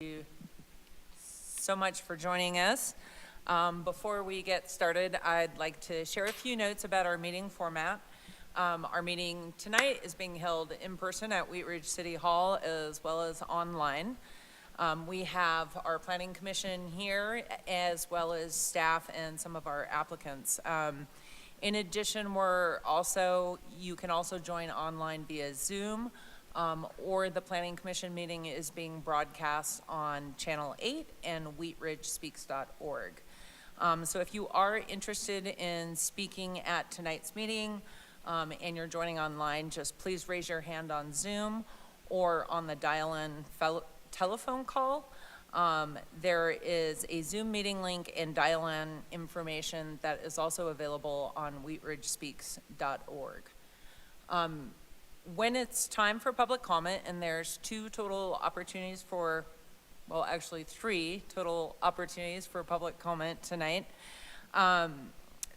You so much for joining us. Before we get started, I'd like to share a few notes about our meeting format. Our meeting tonight is being held in person at Wheat Ridge City Hall as well as online. We have our Planning Commission here as well as staff and some of our applicants. In addition, you can also join online via Zoom. Or the Planning Commission meeting is being broadcast on Channel 8 and wheatridgespeaks.org. So if you are interested in speaking at tonight's meeting and you're joining online, just please raise your hand on Zoom or on the dial-in telephone call. There is a Zoom meeting link and dial-in information that is also available on wheatridgespeaks.org. When it's time for public comment, and there's three total opportunities for public comment tonight.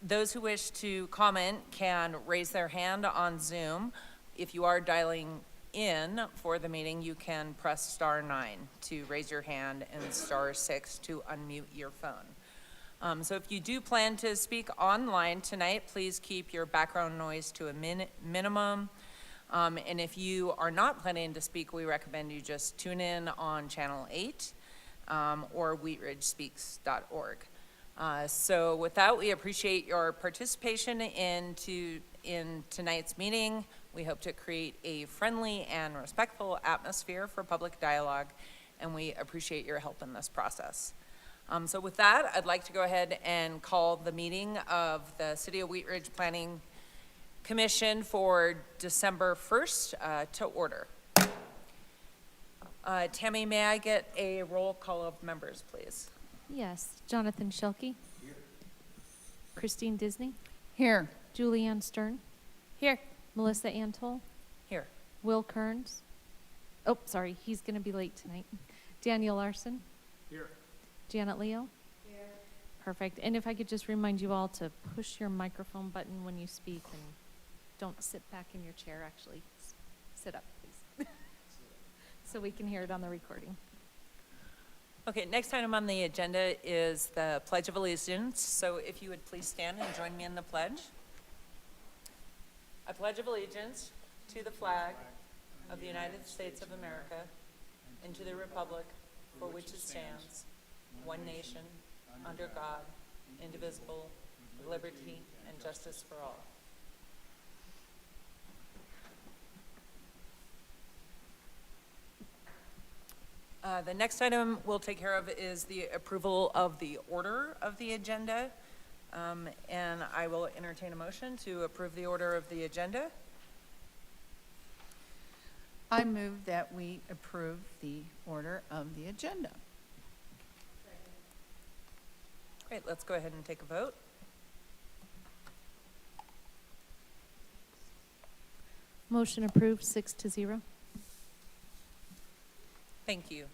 Those who wish to comment can raise their hand on Zoom. If you are dialing in for the meeting, you can press *9 to raise your hand and *6 to unmute your phone. So if you do plan to speak online tonight, please keep your background noise to a minimum. And if you are not planning to speak, we recommend you just tune in on Channel 8 or wheatridgespeaks.org. So with that, we appreciate your participation in tonight's meeting. We hope to create a friendly and respectful atmosphere for public dialogue, and we appreciate your help in this process. So with that, I'd like to go ahead and call the meeting of the City of Wheat Ridge Planning Commission for December 1st to order. Tammy, may I get a roll call of members, please? Yes. Jonathan Shelkey. Here. Christine Disney. Here. Julianne Stern. Here. Melissa Antol. Here. Will Kearns. Oh, sorry, he's going to be late tonight. Daniel Larson. Here. Janet Leo. Here. Perfect. And if I could just remind you all to push your microphone button when you speak and don't sit back in your chair, actually. Sit up, please. So we can hear it on the recording. Okay, next item on the agenda is the Pledge of Allegiance. So if you would please stand and join me in the pledge. I pledge of allegiance to the flag of the United States of America and to the republic for which it stands, one nation, under God, indivisible, with liberty and justice for all. The next item we'll take care of is the approval of the order of the agenda. And I will entertain a motion to approve the order of the agenda. I move that we approve the order of the agenda. Great, let's go ahead and take a vote. Motion approved, 6-0. Thank you.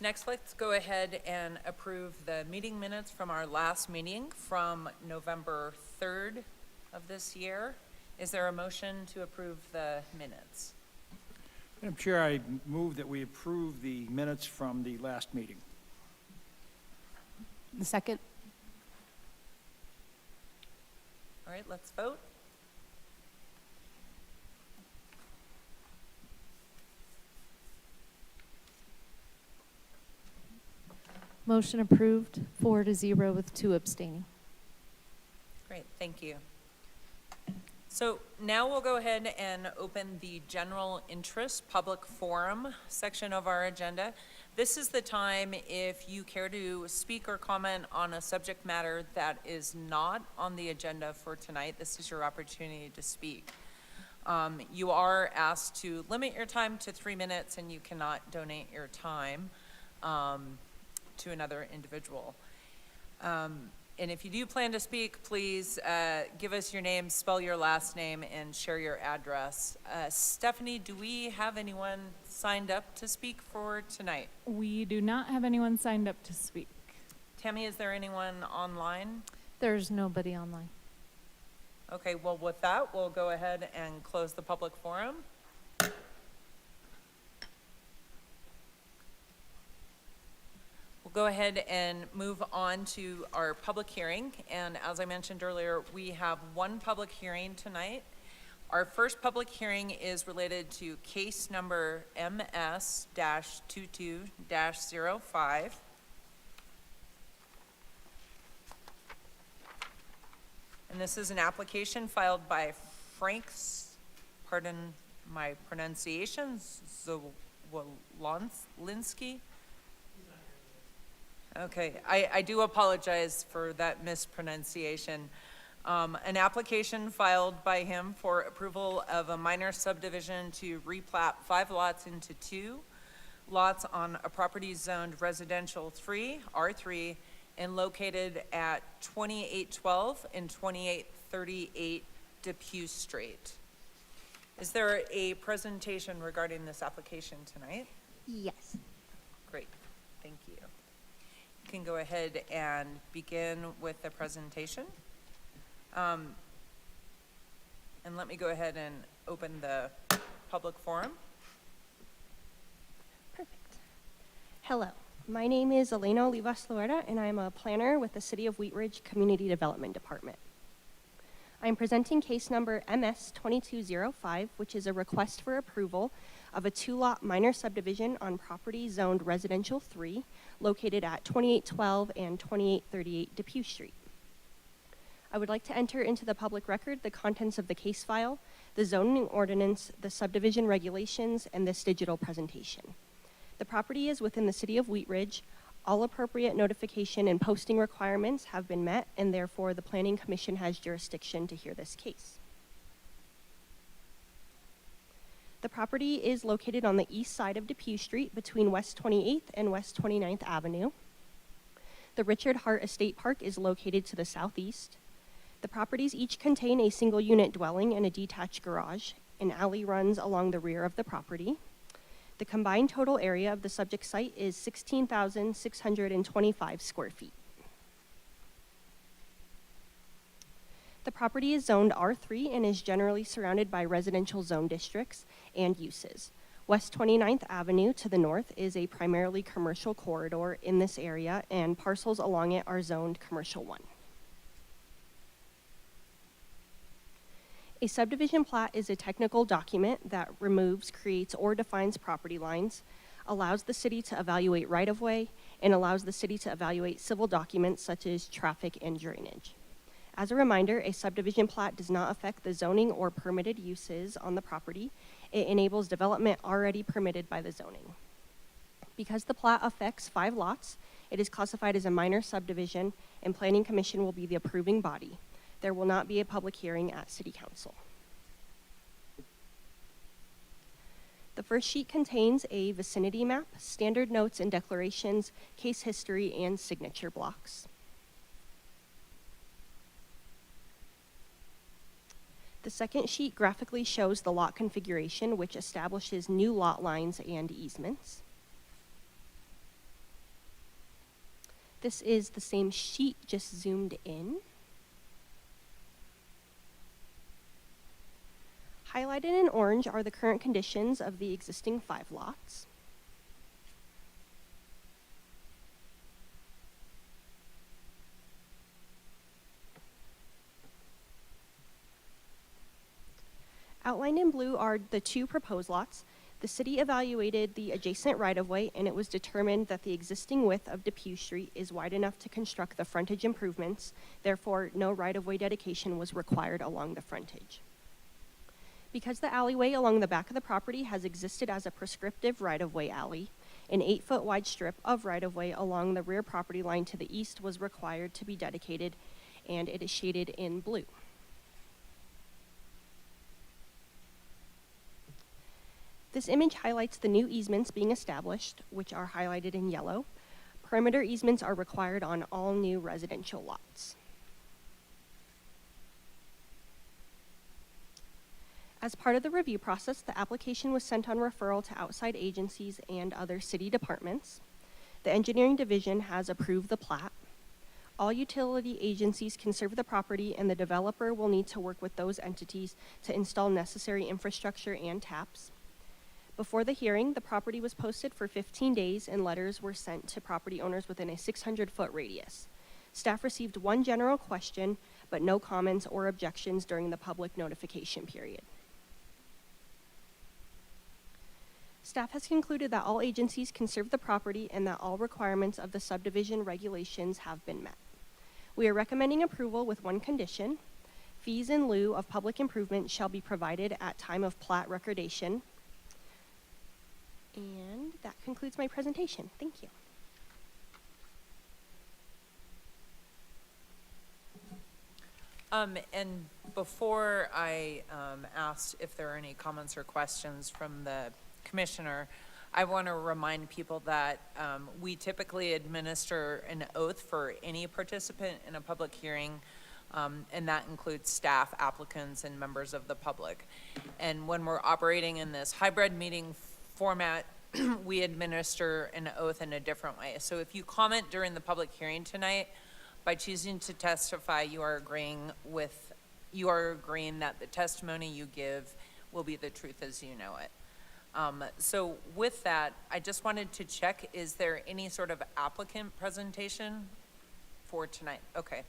Next, let's go ahead and approve the meeting minutes from our last meeting from November 3rd of this year. Is there a motion to approve the minutes? Madam Chair, I move that we approve the minutes from the last meeting. The second. All right, let's vote. Motion approved, 4-0 with 2 abstaining. Great, thank you. So now we'll go ahead and open the general interest public forum section of our agenda. This is the time if you care to speak or comment on a subject matter that is not on the agenda for tonight. This is your opportunity to speak. You are asked to limit your time to 3 minutes, and you cannot donate your time to another individual. And if you do plan to speak, please give us your name, spell your last name, and share your address. Stephanie, do we have anyone signed up to speak for tonight? We do not have anyone signed up to speak. Tammy, is there anyone online? There's nobody online. Okay, well, with that, we'll go ahead and close the public forum. We'll go ahead and move on to our public hearing. And as I mentioned earlier, we have one public hearing tonight. Our first public hearing is related to case number MS-22-05. And this is an application filed by Frank's, pardon my pronunciation, Zawolinsky. Okay, I do apologize for that mispronunciation. An application filed by him for approval of a minor subdivision to replat 5 lots into 2 lots on a property zoned residential 3, R3, and located at 2812 and 2838 Depew Street. Is there a presentation regarding this application tonight? Yes. Great, thank you. You can go ahead and begin with the presentation. And let me go ahead and open the public forum. Perfect. Hello, my name is Elena Olivas Loera, and I'm a planner with the City of Wheat Ridge Community Development Department. I'm presenting case number MS-2205, which is a request for approval of a 2-lot minor subdivision on property zoned residential 3, located at 2812 and 2838 Depew Street. I would like to enter into the public record the contents of the case file, the zoning ordinance, the subdivision regulations, and this digital presentation. The property is within the City of Wheat Ridge. All appropriate notification and posting requirements have been met, and therefore the Planning Commission has jurisdiction to hear this case. The property is located on the east side of Depew Street between West 28th and West 29th Avenue. The Richard Hart Estate Park is located to the southeast. The properties each contain a single-unit dwelling and a detached garage. An alley runs along the rear of the property. The combined total area of the subject site is 16,625 square feet. The property is zoned R3 and is generally surrounded by residential zone districts and uses. West 29th Avenue to the north is a primarily commercial corridor in this area, and parcels along it are zoned Commercial 1. A subdivision plat is a technical document that removes, creates, or defines property lines, allows the city to evaluate right-of-way, and allows the city to evaluate civil documents such as traffic and drainage. As a reminder, a subdivision plat does not affect the zoning or permitted uses on the property. It enables development already permitted by the zoning. Because the plat affects 5 lots, it is classified as a minor subdivision, and Planning Commission will be the approving body. There will not be a public hearing at City Council. The first sheet contains a vicinity map, standard notes and declarations, case history, and signature blocks. The second sheet graphically shows the lot configuration, which establishes new lot lines and easements. This is the same sheet, just zoomed in. Highlighted in orange are the current conditions of the existing 5 lots. Outlined in blue are the 2 proposed lots. The city evaluated the adjacent right-of-way, and it was determined that the existing width of Depew Street is wide enough to construct the frontage improvements. Therefore, no right-of-way dedication was required along the frontage. Because the alleyway along the back of the property has existed as a prescriptive right-of-way alley, an 8-foot wide strip of right-of-way along the rear property line to the east was required to be dedicated, and it is shaded in blue. This image highlights the new easements being established, which are highlighted in yellow. Perimeter easements are required on all new residential lots. As part of the review process, the application was sent on referral to outside agencies and other city departments. The engineering division has approved the plat. All utility agencies can serve the property, and the developer will need to work with those entities to install necessary infrastructure and taps. Before the hearing, the property was posted for 15 days and letters were sent to property owners within a 600-foot radius. Staff received one general question, but no comments or objections during the public notification period. Staff has concluded that all agencies conserve the property and that all requirements of the subdivision regulations have been met. We are recommending approval with one condition. Fees in lieu of public improvement shall be provided at time of plat recordation. And that concludes my presentation. Thank you. And before I ask if there are any comments or questions from the commissioner, I want to remind people that we typically administer an oath for any participant in a public hearing, and that includes staff, applicants, and members of the public. And when we're operating in this hybrid meeting format, we administer an oath in a different way. So if you comment during the public hearing tonight, by choosing to testify, you are agreeing that the testimony you give will be the truth as you know it. So with that, I just wanted to check, is there any sort of applicant presentation for tonight? Okay,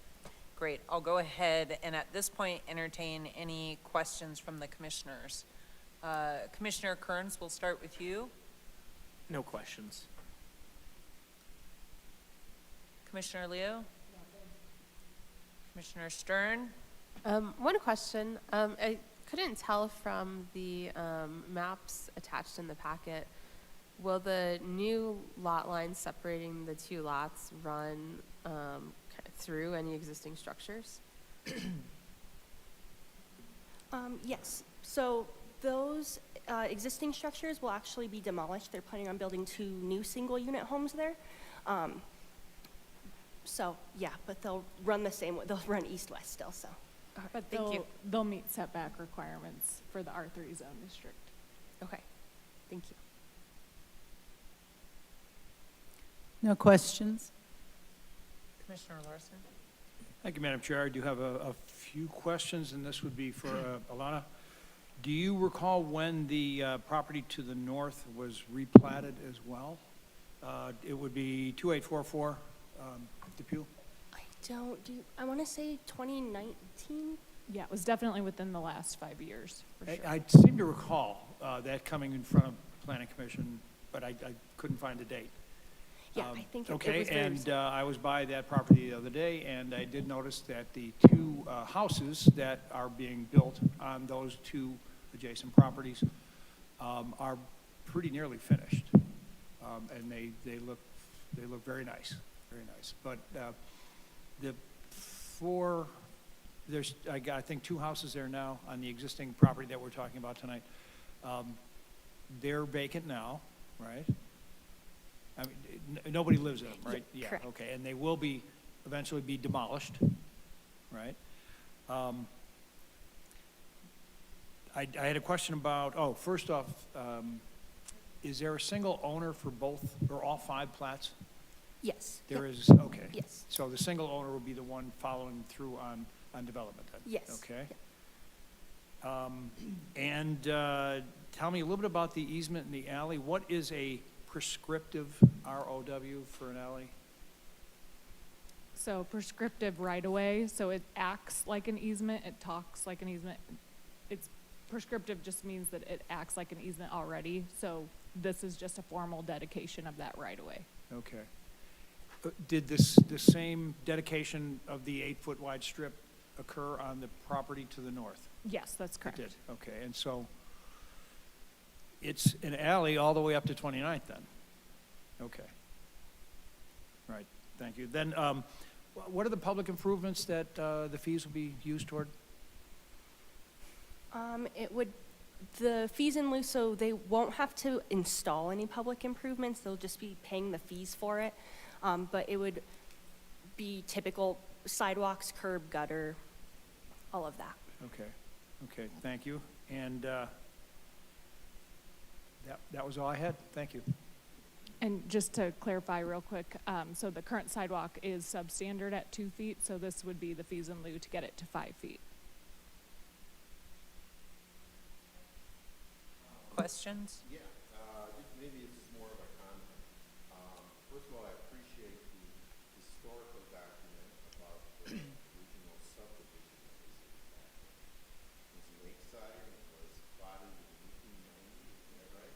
great. I'll go ahead and at this point entertain any questions from the commissioners. Commissioner Kearns, we'll start with you. No questions. Commissioner Leo? Commissioner Stern? One question. I couldn't tell from the maps attached in the packet, will the new lot line separating the two lots run through any existing structures? Yes. So those existing structures will actually be demolished. They're planning on building 2 new single-unit homes there. So yeah, but they'll run the same way. They'll run east-west still. So. But Thank you. they'll meet setback requirements for the R3 zone district. Okay. Thank you. No questions? Commissioner Larson? Thank you, Madam Chair. I do have a few questions, and this would be for Alana. Do you recall when the property to the north was replatted as well? It would be 2844 Depew? I want to say 2019? Yeah, it was definitely within the last 5 years, for sure. I seem to recall that coming in front of Planning Commission, but I couldn't find the date. Yeah, I think it Okay, was very and recent. I was by that property the other day, and I did notice that the 2 houses that are being built on those 2 adjacent properties are pretty nearly finished. And they look very nice, very nice. But there's, I think 2 houses there now on the existing property that we're talking about tonight. They're vacant now, right? I mean, nobody lives in them, right? Yeah, correct. Okay, and they will eventually be demolished, right? I had a question about, first off, is there a single owner for both, or all 5 plats? Yes. There Yep. is, okay. Yes. So the single owner will be the one following through on development then? Yes. Okay. And tell me a little bit about the easement in the alley. What is a prescriptive ROW for an alley? So prescriptive right-of-way, so it acts like an easement, it talks like an easement. It's prescriptive just means that it acts like an easement already, so this is just a formal dedication of that right-of-way. Okay. Did the same dedication of the 8-foot wide strip occur on the property to the north? Yes, that's correct. It did, okay. And so it's an alley all the way up to 29th then? Okay. Right, thank you. Then what are the public improvements that the fees will be used toward? The fees in lieu, so they won't have to install any public improvements. They'll just be paying the fees for it. But it would be typical sidewalks, curb, gutter, all of that. Okay, thank you. And that was all I had. Thank you. And just to clarify real quick, so the current sidewalk is substandard at 2 feet, so this would be the fees in lieu to get it to 5 feet. Questions? siding was plotted in 1890, is that right?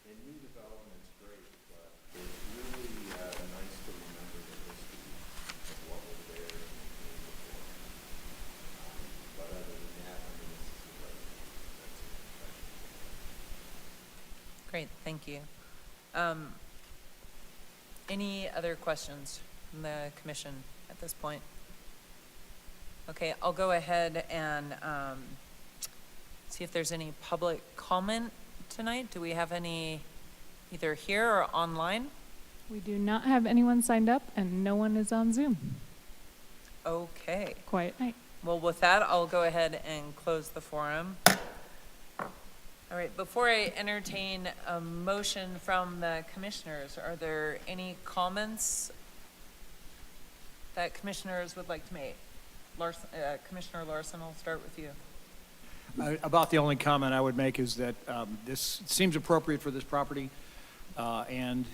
And new development's great, but it's really nice to remember the history of what was there and came before. But other than that, I mean, this is a great, that's an impression. Great, thank you. Any other questions from the commission at this point? Okay, I'll go ahead and see if there's any public comment tonight. Do we have any either here or online? We do not have anyone signed up and no one is on Zoom. Okay, Quiet night. well, with that, I'll go ahead and close the forum. All right, before I entertain a motion from the commissioners, are there any comments that commissioners would like to make? Commissioner Larson, I'll start with you. About the only comment I would make is that this seems appropriate for this property, and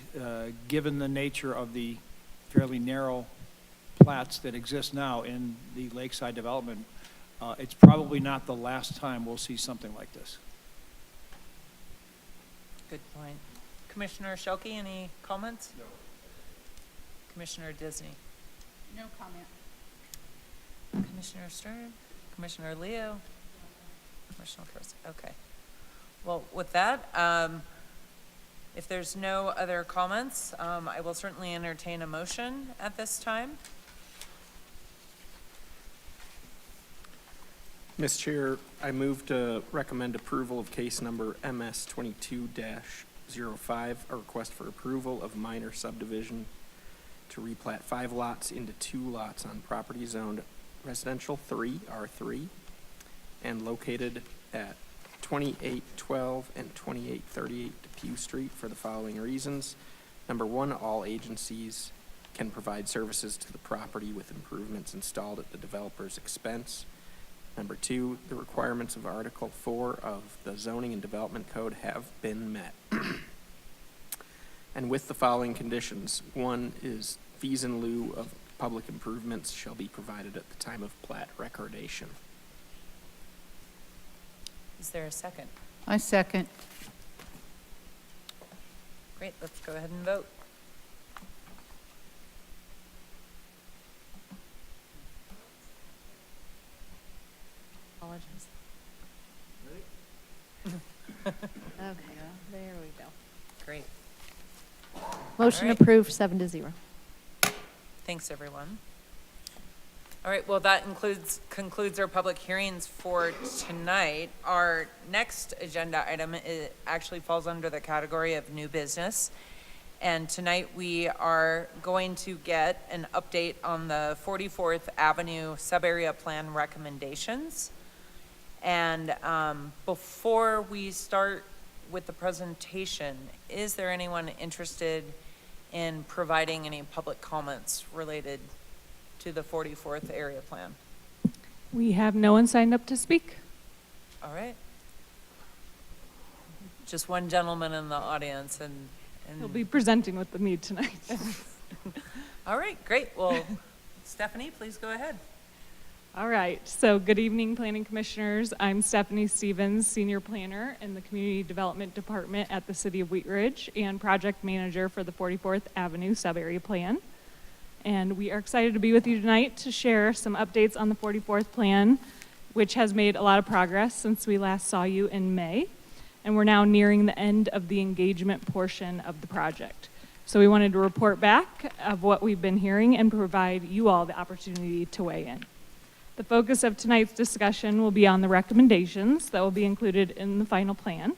given the nature of the fairly narrow plats that exist now in the lakeside development, it's probably not the last time we'll see something like this. Good point. Commissioner Shelkey, any comments? No. Commissioner Disney? No comment. Commissioner Stern? Commissioner Leo? Commissioner Curtis? Okay. Well, with that, if there's no other comments, I will certainly entertain a motion at this time. Ms. Chair, I move to recommend approval of case number MS 22-05, a request for approval of minor subdivision to replat 5 lots into 2 lots on property zoned residential 3, R3, and located at 2812 and 2838 Depew Street for the following reasons. Number 1, all agencies can provide services to the property with improvements installed at the developer's expense. Number 2, the requirements of Article 4 of the Zoning and Development Code have been met. And with the following conditions. 1 is fees in lieu of public improvements shall be provided at the time of plat recordation. Is there a second? I second. Great, let's go ahead and vote. Apologies. Okay, there we go. Great. Motion right. approved, 7-0. Thanks, everyone. All right, well, that concludes our public hearings for tonight. Our next agenda item actually falls under the category of new business. And tonight we are going to get an update on the 44th Avenue sub-area plan recommendations. And before we start with the presentation, is there anyone interested in providing any public comments related to the 44th area plan? We have no one signed up to speak. All right. Just one gentleman in the audience and He'll be presenting with me tonight. all right, great. Well, Stephanie, please go ahead. All right, so good evening, Planning Commissioners. I'm Stephanie Stevens, Senior Planner in the Community Development Department at the City of Wheat Ridge and Project Manager for the 44th Avenue Sub-Area Plan. And we are excited to be with you tonight to share some updates on the 44th Plan, which has made a lot of progress since we last saw you in May. And we're now nearing the end of the engagement portion of the project. So we wanted to report back of what we've been hearing and provide you all the opportunity to weigh in. The focus of tonight's discussion will be on the recommendations that will be included in the final plan.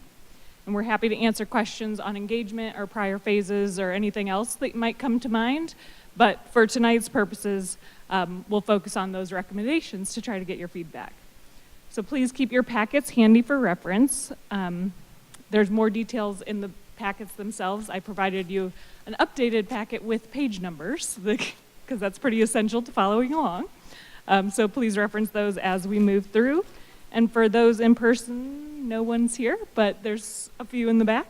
And we're happy to answer questions on engagement or prior phases or anything else that might come to mind. But for tonight's purposes, we'll focus on those recommendations to try to get your feedback. So please keep your packets handy for reference. There's more details in the packets themselves. I provided you an updated packet with page numbers because that's pretty essential to following along. So please reference those as we move through. And for those in person, no one's here, but there's a few in the back.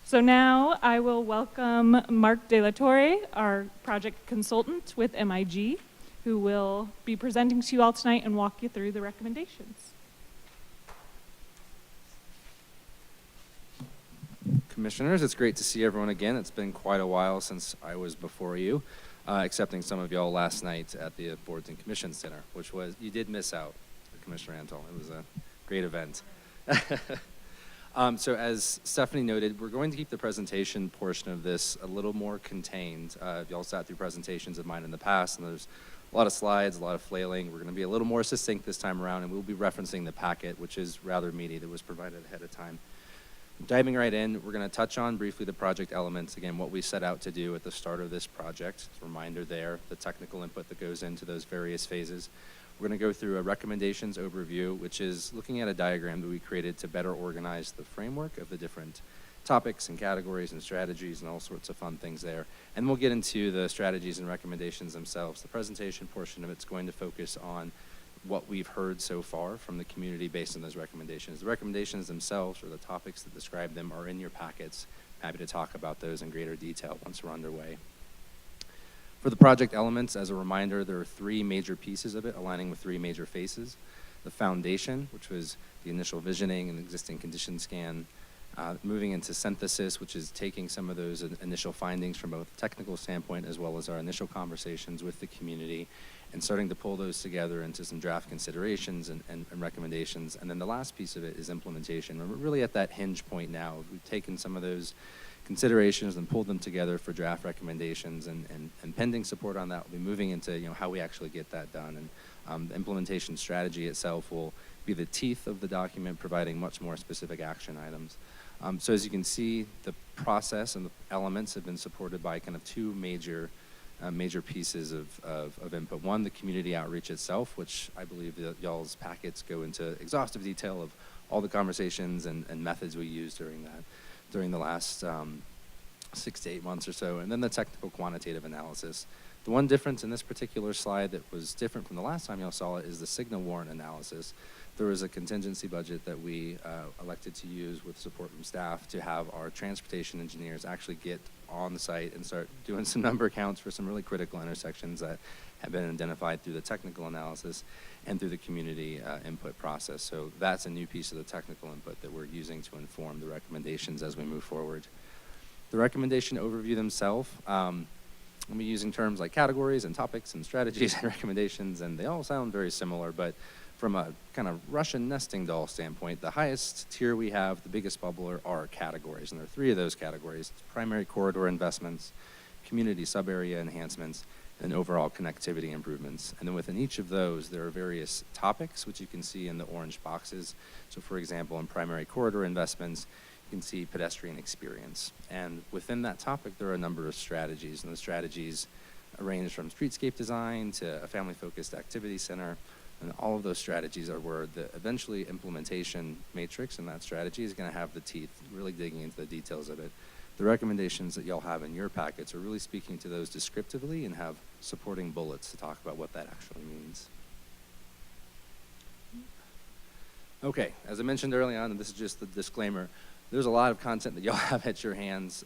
So now I will welcome Mark De La Torre, our project consultant with MIG, who will be presenting to you all tonight and walk you through the recommendations. Commissioners, it's great to see everyone again. It's been quite a while since I was before you, accepting some of y'all last night at the Boards and Commissions Dinner, which was, you did miss out, Commissioner Antal. It was a great event. So as Stephanie noted, we're going to keep the presentation portion of this a little more contained. Y'all sat through presentations of mine in the past, and there's a lot of slides, a lot of flailing. We're going to be a little more succinct this time around, and we'll be referencing the packet, which is rather meaty, that was provided ahead of time. Diving right in, we're going to touch on briefly the project elements. Again, what we set out to do at the start of this project. Reminder there, the technical input that goes into those various phases. We're going to go through a recommendations overview, which is looking at a diagram that we created to better organize the framework of the different topics and categories and strategies and all sorts of fun things there. And we'll get into the strategies and recommendations themselves. The presentation portion of it's going to focus on what we've heard so far from the community based on those recommendations. The recommendations themselves, or the topics that describe them, are in your packets. Happy to talk about those in greater detail once we're underway. For the project elements, as a reminder, there are three major pieces of it, aligning with three major phases. The foundation, which was the initial visioning and existing condition scan, moving into synthesis, which is taking some of those initial findings from both a technical standpoint as well as our initial conversations with the community, and starting to pull those together into some draft considerations and recommendations. And then the last piece of it is implementation. We're really at that hinge point now. We've taken some of those considerations and pulled them together for draft recommendations, and pending support on that, we'll be moving into how we actually get that done. And the implementation strategy itself will be the teeth of the document, providing much more specific action items. So as you can see, the process and the elements have been supported by kind of two major pieces of input. One, the community outreach itself, which I believe that y'all's packets go into exhaustive detail of all the conversations and methods we used during the last 6 to 8 months or so. And then the technical quantitative analysis. The one difference in this particular slide that was different from the last time y'all saw it is the signal warrant analysis. There was a contingency budget that we elected to use with support from staff to have our transportation engineers actually get on the site and start doing some number counts for some really critical intersections that have been identified through the technical analysis and through the community input process. So that's a new piece of the technical input that we're using to inform the recommendations as we move forward. The recommendation overview themselves, we'll be using terms like categories and topics and strategies and recommendations, and they all sound very similar, but from a kind of Russian nesting doll standpoint, the highest tier we have, the biggest bubbler, are categories. And there are three of those categories: primary corridor investments, community sub-area enhancements, and overall connectivity improvements. And then within each of those, there are various topics, which you can see in the orange boxes. So for example, in primary corridor investments, you can see pedestrian experience. And within that topic, there are a number of strategies. And the strategies range from streetscape design to a family-focused activity center. And all of those strategies are where the eventually implementation matrix and that strategy is going to have the teeth, really digging into the details of it. The recommendations that y'all have in your packets are really speaking to those descriptively and have supporting bullets to talk about what that actually means. Okay, as I mentioned early on, and this is just the disclaimer, there's a lot of content that y'all have at your hands.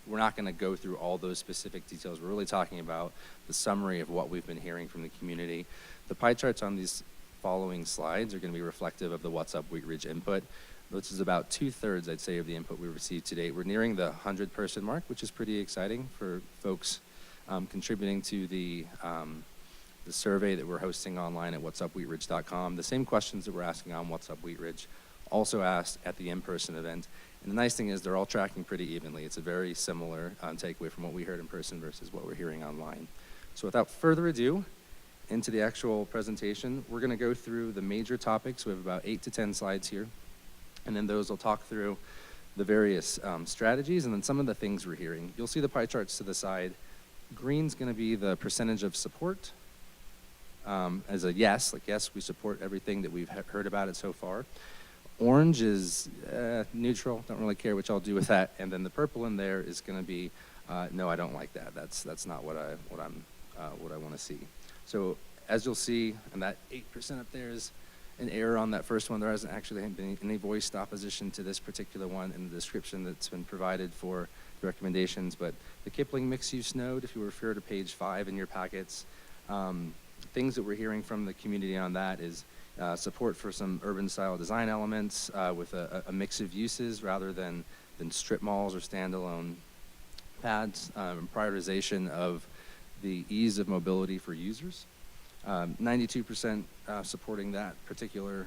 We're not going to go through all those specific details. We're really talking about the summary of what we've been hearing from the community. The pie charts on these following slides are going to be reflective of the What's Up Wheat Ridge input, which is about 2/3, I'd say, of the input we received to date. We're nearing the 100-person mark, which is pretty exciting for folks contributing to the survey that we're hosting online at whatsupwheatridge.com. The same questions that we're asking on What's Up Wheat Ridge, also asked at the in-person event. And the nice thing is they're all tracking pretty evenly. It's a very similar takeaway from what we heard in person versus what we're hearing online. So without further ado, into the actual presentation, we're going to go through the major topics. We have about 8 to 10 slides here. And then those will talk through the various strategies and then some of the things we're hearing. You'll see the pie charts to the side. Green's going to be the percentage of support as a yes, like yes, we support everything that we've heard about it so far. Orange is neutral, don't really care what y'all do with that. And then the purple in there is going to be no, I don't like that. That's not what I want to see. So as you'll see, and that 8% up there is an error on that first one. There hasn't actually been any voiced opposition to this particular one in the description that's been provided for the recommendations. But the Kipling mixed-use node, if you refer to page 5 in your packets, Things that we're hearing from the community on that is support for some urban style design elements with a mix of uses rather than strip malls or standalone pads, prioritization of the ease of mobility for users. 92% supporting that particular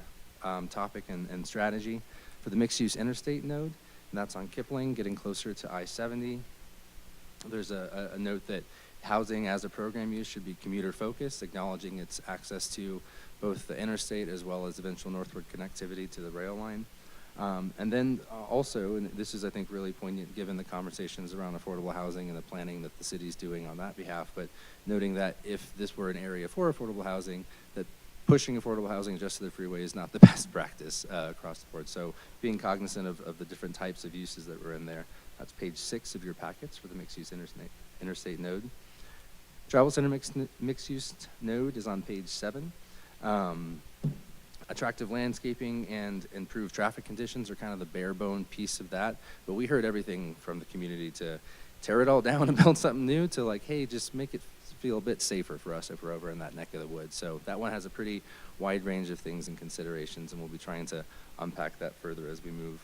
topic and strategy. For the mixed-use interstate node, and that's on Kipling, getting closer to I-70. There's a note that housing as a program use should be commuter-focused, acknowledging its access to both the interstate as well as eventual northward connectivity to the rail line. And then also, and this is, I think, really poignant given the conversations around affordable housing and the planning that the city's doing on that behalf, but noting that if this were an area for affordable housing, that pushing affordable housing just to the freeway is not the best practice across the board. So being cognizant of the different types of uses that were in there. That's page 6 of your packets for the mixed-use interstate node. Travel center mixed-use node is on page 7. Attractive landscaping and improved traffic conditions are kind of the bare bone piece of that. But we heard everything from the community to tear it all down and build something new to like, hey, just make it feel a bit safer for us if we're over in that neck of the woods. So that one has a pretty wide range of things and considerations, and we'll be trying to unpack that further as we move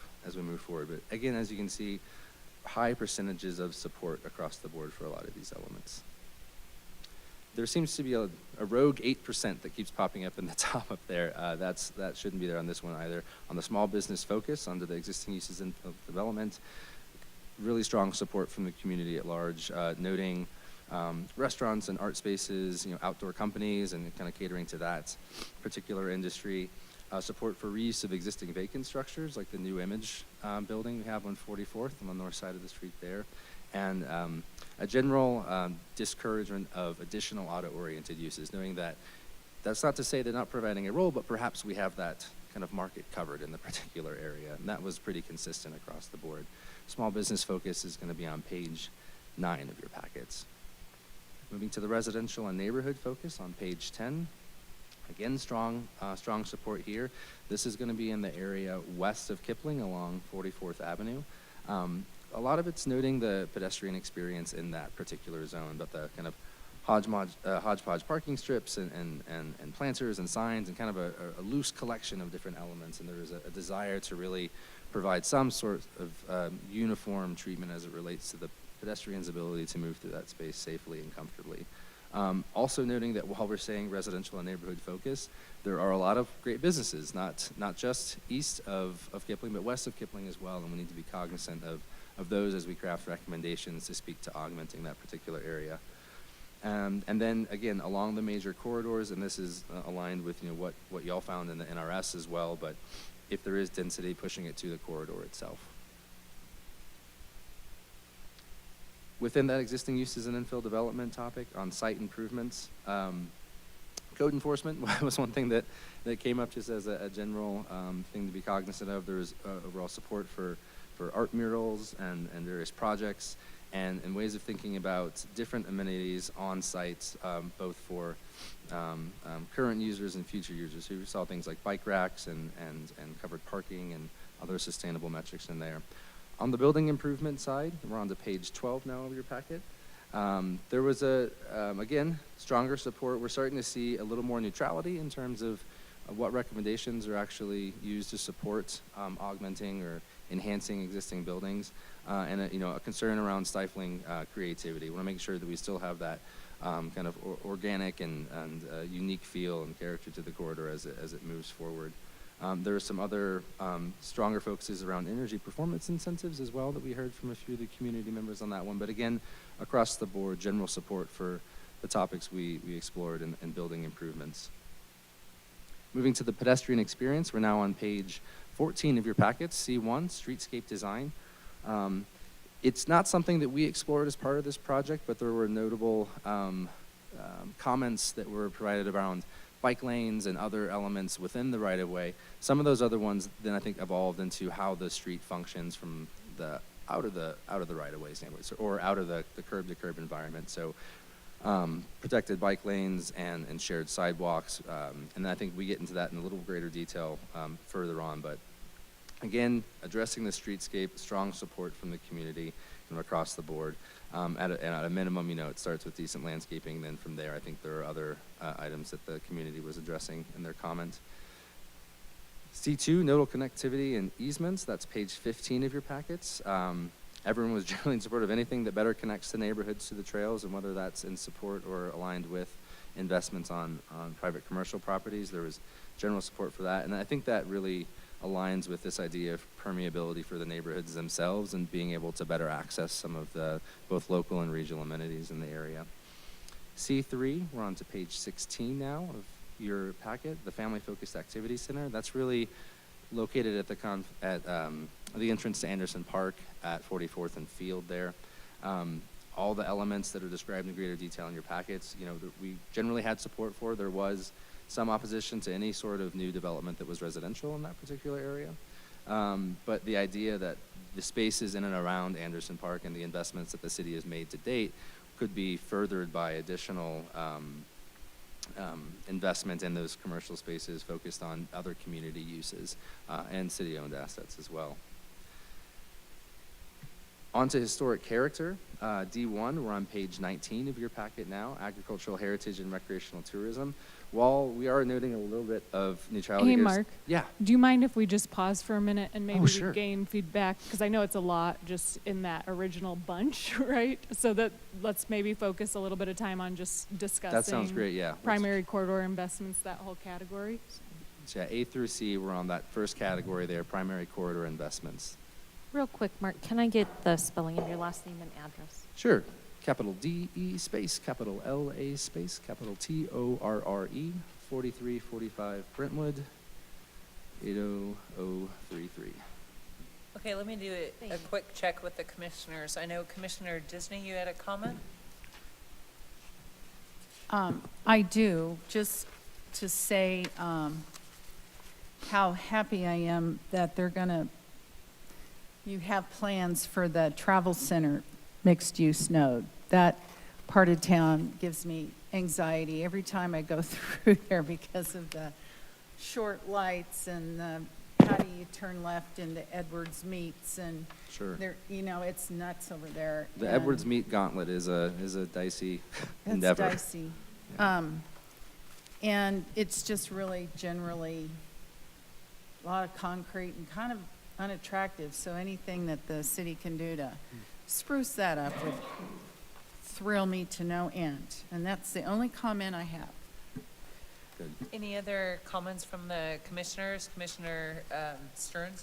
forward. But again, as you can see, high percentages of support across the board for a lot of these elements. There seems to be a rogue 8% that keeps popping up in the top up there. That shouldn't be there on this one either. On the small business focus, under the existing uses in development, really strong support from the community at large, noting restaurants and art spaces, outdoor companies, and kind of catering to that particular industry. Support for reuse of existing vacant structures, like the new Image building we have on 44th on the north side of the street there. And a general discouragement of additional auto-oriented uses, knowing that that's not to say they're not providing a role, but perhaps we have that kind of market covered in the particular area. And that was pretty consistent across the board. Small business focus is going to be on page 9 of your packets. Moving to the residential and neighborhood focus on page 10. Again, strong support here. This is going to be in the area west of Kipling along 44th Avenue. A lot of it's noting the pedestrian experience in that particular zone, but the kind of hodgepodge parking strips and planters and signs and kind of a loose collection of different elements. And there is a desire to really provide some sort of uniform treatment as it relates to the pedestrian's ability to move through that space safely and comfortably. Also noting that while we're saying residential and neighborhood focus, there are a lot of great businesses, not just east of Kipling, but west of Kipling as well, and we need to be cognizant of those as we craft recommendations to speak to augmenting that particular area. And then again, along the major corridors, and this is aligned with what y'all found in the NRS as well, but if there is density, pushing it to the corridor itself. Within that existing uses and infill development topic on site improvements, code enforcement was one thing that came up just as a general thing to be cognizant of. There's overall support for art murals and various projects and ways of thinking about different amenities on sites, both for current users and future users. So we saw things like bike racks and covered parking and other sustainable metrics in there. On the building improvement side, we're on to page 12 now of your packet. There was again, stronger support. We're starting to see a little more neutrality in terms of what recommendations are actually used to support augmenting or enhancing existing buildings, and a concern around stifling creativity. We want to make sure that we still have that kind of organic and unique feel and character to the corridor as it moves forward. There are some other stronger focuses around energy performance incentives as well that we heard from a few of the community members on that one. But again, across the board, general support for the topics we explored in building improvements. Moving to the pedestrian experience, we're now on page 14 of your packets, C1, streetscape design. It's not something that we explored as part of this project, but there were notable comments that were provided around bike lanes and other elements within the right-of-way. Some of those other ones then I think evolved into how the street functions from the out of the right-of-way standpoint, or out of the curb-to-curb environment. So protected bike lanes and shared sidewalks, and I think we get into that in a little greater detail further on. But Again, addressing the streetscape, strong support from the community and across the board. And at a minimum, it starts with decent landscaping. Then from there, I think there are other items that the community was addressing in their comment. C2, nodal connectivity and easements. That's page 15 of your packets. Everyone was generally in support of anything that better connects the neighborhoods to the trails, and whether that's in support or aligned with investments on private commercial properties, there was general support for that. And I think that really aligns with this idea of permeability for the neighborhoods themselves and being able to better access some of the both local and regional amenities in the area. C3, we're on to page 16 now of your packet, the Family Focused Activity Center. That's really located at the entrance to Anderson Park at 44th and Field there. All the elements that are described in greater detail in your packets, that we generally had support for. There was some opposition to any sort of new development that was residential in that particular area. But the idea that the spaces in and around Anderson Park and the investments that the city has made to date could be furthered by additional investment in those commercial spaces focused on other community uses and city-owned assets as well. On to historic character. D1, we're on page 19 of your packet now, agricultural heritage and recreational tourism. While we are noting a little bit of neutrality. Hey, Mark. Yeah. Do you mind if we just pause for a minute and maybe sure. we gain feedback? Because I know it's a lot just in that original bunch, right? So that let's maybe focus a little bit of time on just discussing. That sounds great, yeah. Primary corridor investments, that whole category. So yeah, A through C, we're on that first category there, primary corridor investments. Real quick, Mark, can I get the spelling of your last name and address? Sure. Capital D-E space, capital L-A space, capital T-O-R-R-E, 4345 Brentwood, 80033. Okay, let me do a quick check with the commissioners. I know Commissioner Disney, you had a comment? I do, just to say how happy I am that you have plans for the travel center mixed-use node. That part of town gives me anxiety every time I go through there because of the short lights and how do you turn left into Edwards Meats and Sure. there, it's nuts over there. The And Edwards Meat Gauntlet is a dicey it's endeavor. dicey. And it's just really generally a lot of concrete and kind of unattractive. So anything that the city can do to spruce that up would thrill me to no end. And that's the only comment I have. Good. Any other comments from the commissioners? Commissioner Stearns?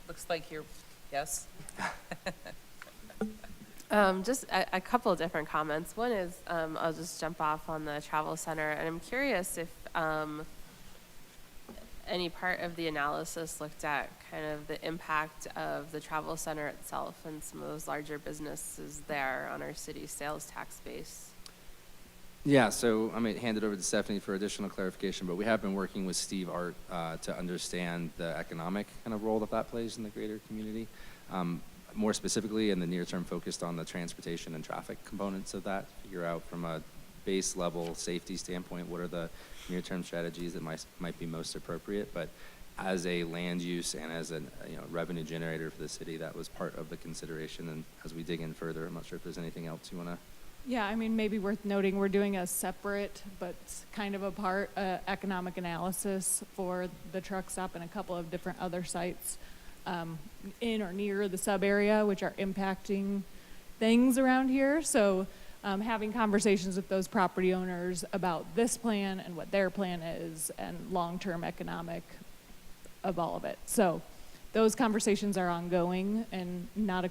Looks like you're, yes? Just a couple of different comments. One is, I'll just jump off on the travel center, and I'm curious if any part of the analysis looked at kind of the impact of the travel center itself and some of those larger businesses there on our city's sales tax base. Yeah, so I'm going to hand it over to Stephanie for additional clarification, but we have been working with Steve Art to understand the economic kind of role that plays in the greater community. More specifically, in the near term, focused on the transportation and traffic components of that, figure out from a base level safety standpoint, what are the near-term strategies that might be most appropriate. But as a land use and as a revenue generator for the city, that was part of the consideration. And as we dig in further, I'm not sure if there's anything else you want to. Yeah, I mean, maybe worth noting, we're doing a separate but kind of apart economic analysis for the truck stop and a couple of different other sites in or near the sub area, which are impacting things around here. So having conversations with those property owners about this plan and what their plan is and long-term economic of all of it. So those conversations are ongoing and not a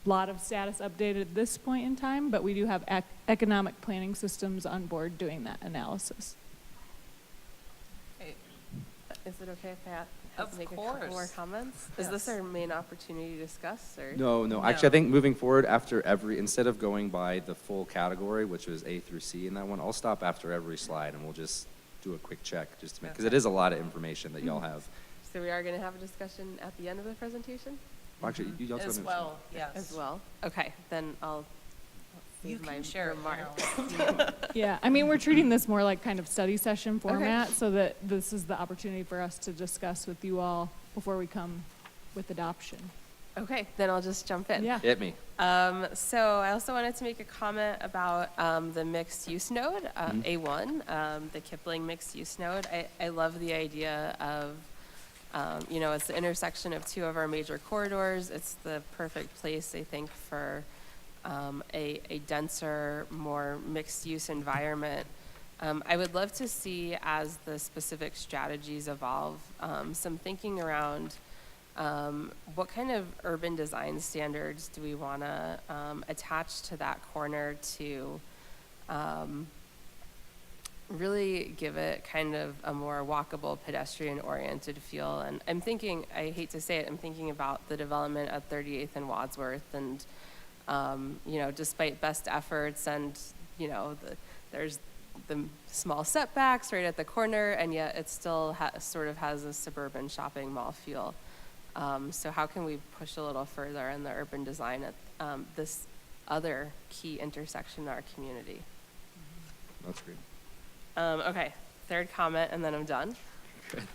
lot of status updated at this point in time, but we do have economic planning systems on board doing that analysis. Okay. Is it okay if I Of make a couple more course. comments? Is this Yes. our main opportunity to discuss, or? No. Actually, I think moving forward after instead of going by the full category, which was A through C in that one, I'll stop after every slide and we'll just do a quick check just to make, because it is a lot of information that y'all have. So we are going to have a discussion at the end of the presentation Well, actually, you also As well, yes. as well? Okay, then I'll You save my can share it remarks. now. Yeah, I mean, we're treating this more like kind of study session format so that this is the opportunity for us to discuss with you all before we come with adoption. Okay, then I'll just jump in. Yeah. Hit me. So I also wanted to make a comment about the mixed use node, A1, the Kipling mixed use node. I love the idea of, it's the intersection of two of our major corridors. It's the perfect place, I think, for a denser, more mixed use environment. I would love to see, as the specific strategies evolve, some thinking around what kind of urban design standards do we want to attach to that corner to really give it kind of a more walkable, pedestrian-oriented feel. And I'm thinking, I hate to say it, I'm thinking about the development at 38th and Wadsworth, and despite best efforts and there's the small setbacks right at the corner, and yet it still sort of has a suburban shopping mall feel. So how can we push a little further in the urban design at this other key intersection in our community? That's great. Okay, third comment, and then I'm done.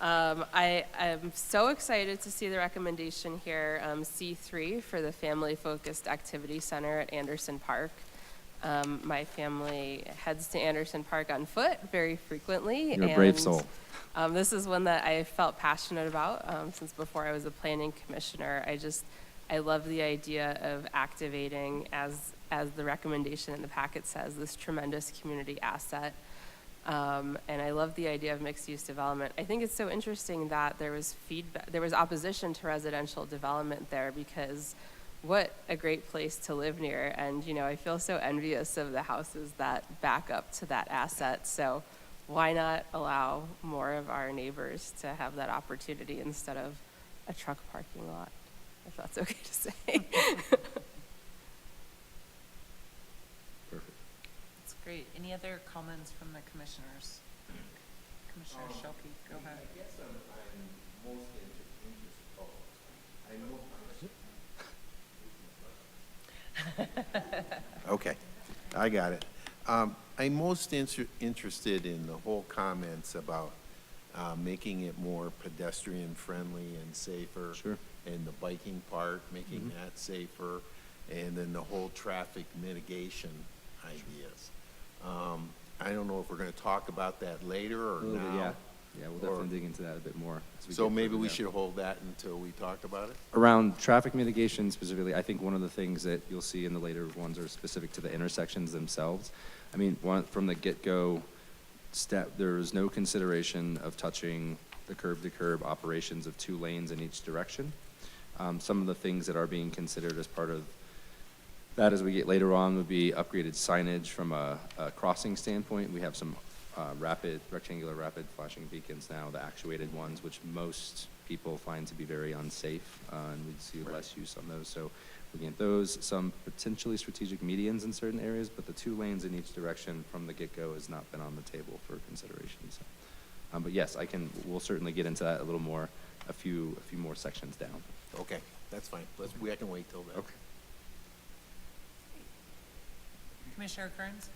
I am so excited to see the recommendation here, C3, for the Family-Focused Activity Center at Anderson Park. My family heads to Anderson Park on foot very frequently. You're a brave soul. This is one that I felt passionate about since before I was a planning commissioner. I love the idea of activating, as the recommendation in the packet says, this tremendous community asset. And I love the idea of mixed-use development. I think it's so interesting that there was opposition to residential development there, because what a great place to live near. And, I feel so envious of the houses that back up to that asset. So why not allow more of our neighbors to have that opportunity instead of a truck parking lot, if that's okay to say. Perfect. That's great. Any other comments from the commissioners? Commissioner Shelkey, go ahead. I guess I'm most Okay, I got it. I'm most interested in the whole comments about making it more pedestrian-friendly and safer. Sure. And the biking part, making that safer, and then the whole traffic mitigation ideas. I don't know if we're going to talk about that later or A little bit, now. yeah. Yeah, we'll definitely dig into that a bit more. as we So get maybe further we down. should hold that until we talk about it? Around traffic mitigation specifically, I think one of the things that you'll see in the later ones are specific to the intersections themselves. I mean, from the get-go there is no consideration of touching the curb-to-curb operations of 2 lanes in each direction. Some of the things that are being considered as part of that as we get later on would be upgraded signage from a crossing standpoint. We have some rectangular rapid flashing beacons now, the actuated ones, which most people find to be very unsafe, and we see less use on those. So looking at those, some potentially strategic medians in certain areas, but the 2 lanes in each direction from the get-go has not been on the table for consideration. So, but yes, we'll certainly get into that a little more, a few more sections down. Okay, that's fine. I can wait till then. Okay. Commissioner Kearns?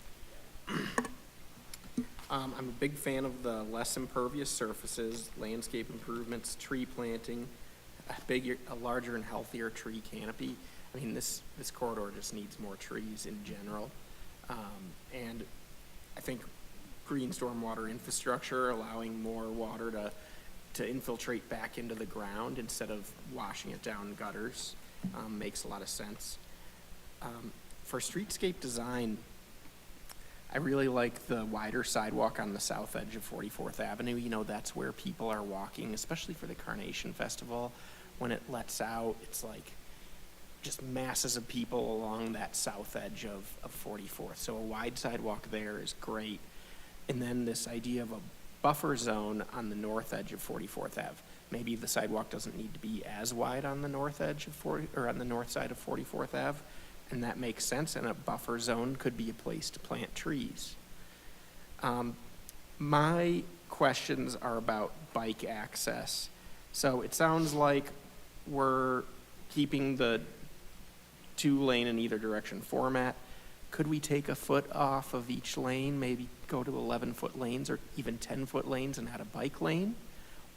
I'm a big fan of the less impervious surfaces, landscape improvements, tree planting, a larger and healthier tree canopy. I mean, this corridor just needs more trees in general. And I think green stormwater infrastructure, allowing more water to infiltrate back into the ground instead of washing it down gutters, makes a lot of sense. For streetscape design, I really like the wider sidewalk on the south edge of 44th Avenue. That's where people are walking, especially for the Carnation Festival. When it lets out, it's like just masses of people along that south edge of 44th. So a wide sidewalk there is great. And then this idea of a buffer zone on the north edge of 44th Ave. Maybe the sidewalk doesn't need to be as wide on the north edge of on the north side of 44th Ave. And that makes sense, and a buffer zone could be a place to plant trees. My questions are about bike access. So it sounds like we're keeping the 2-lane in either direction format. Could we take a foot off of each lane, maybe go to 11-foot lanes or even 10-foot lanes and add a bike lane?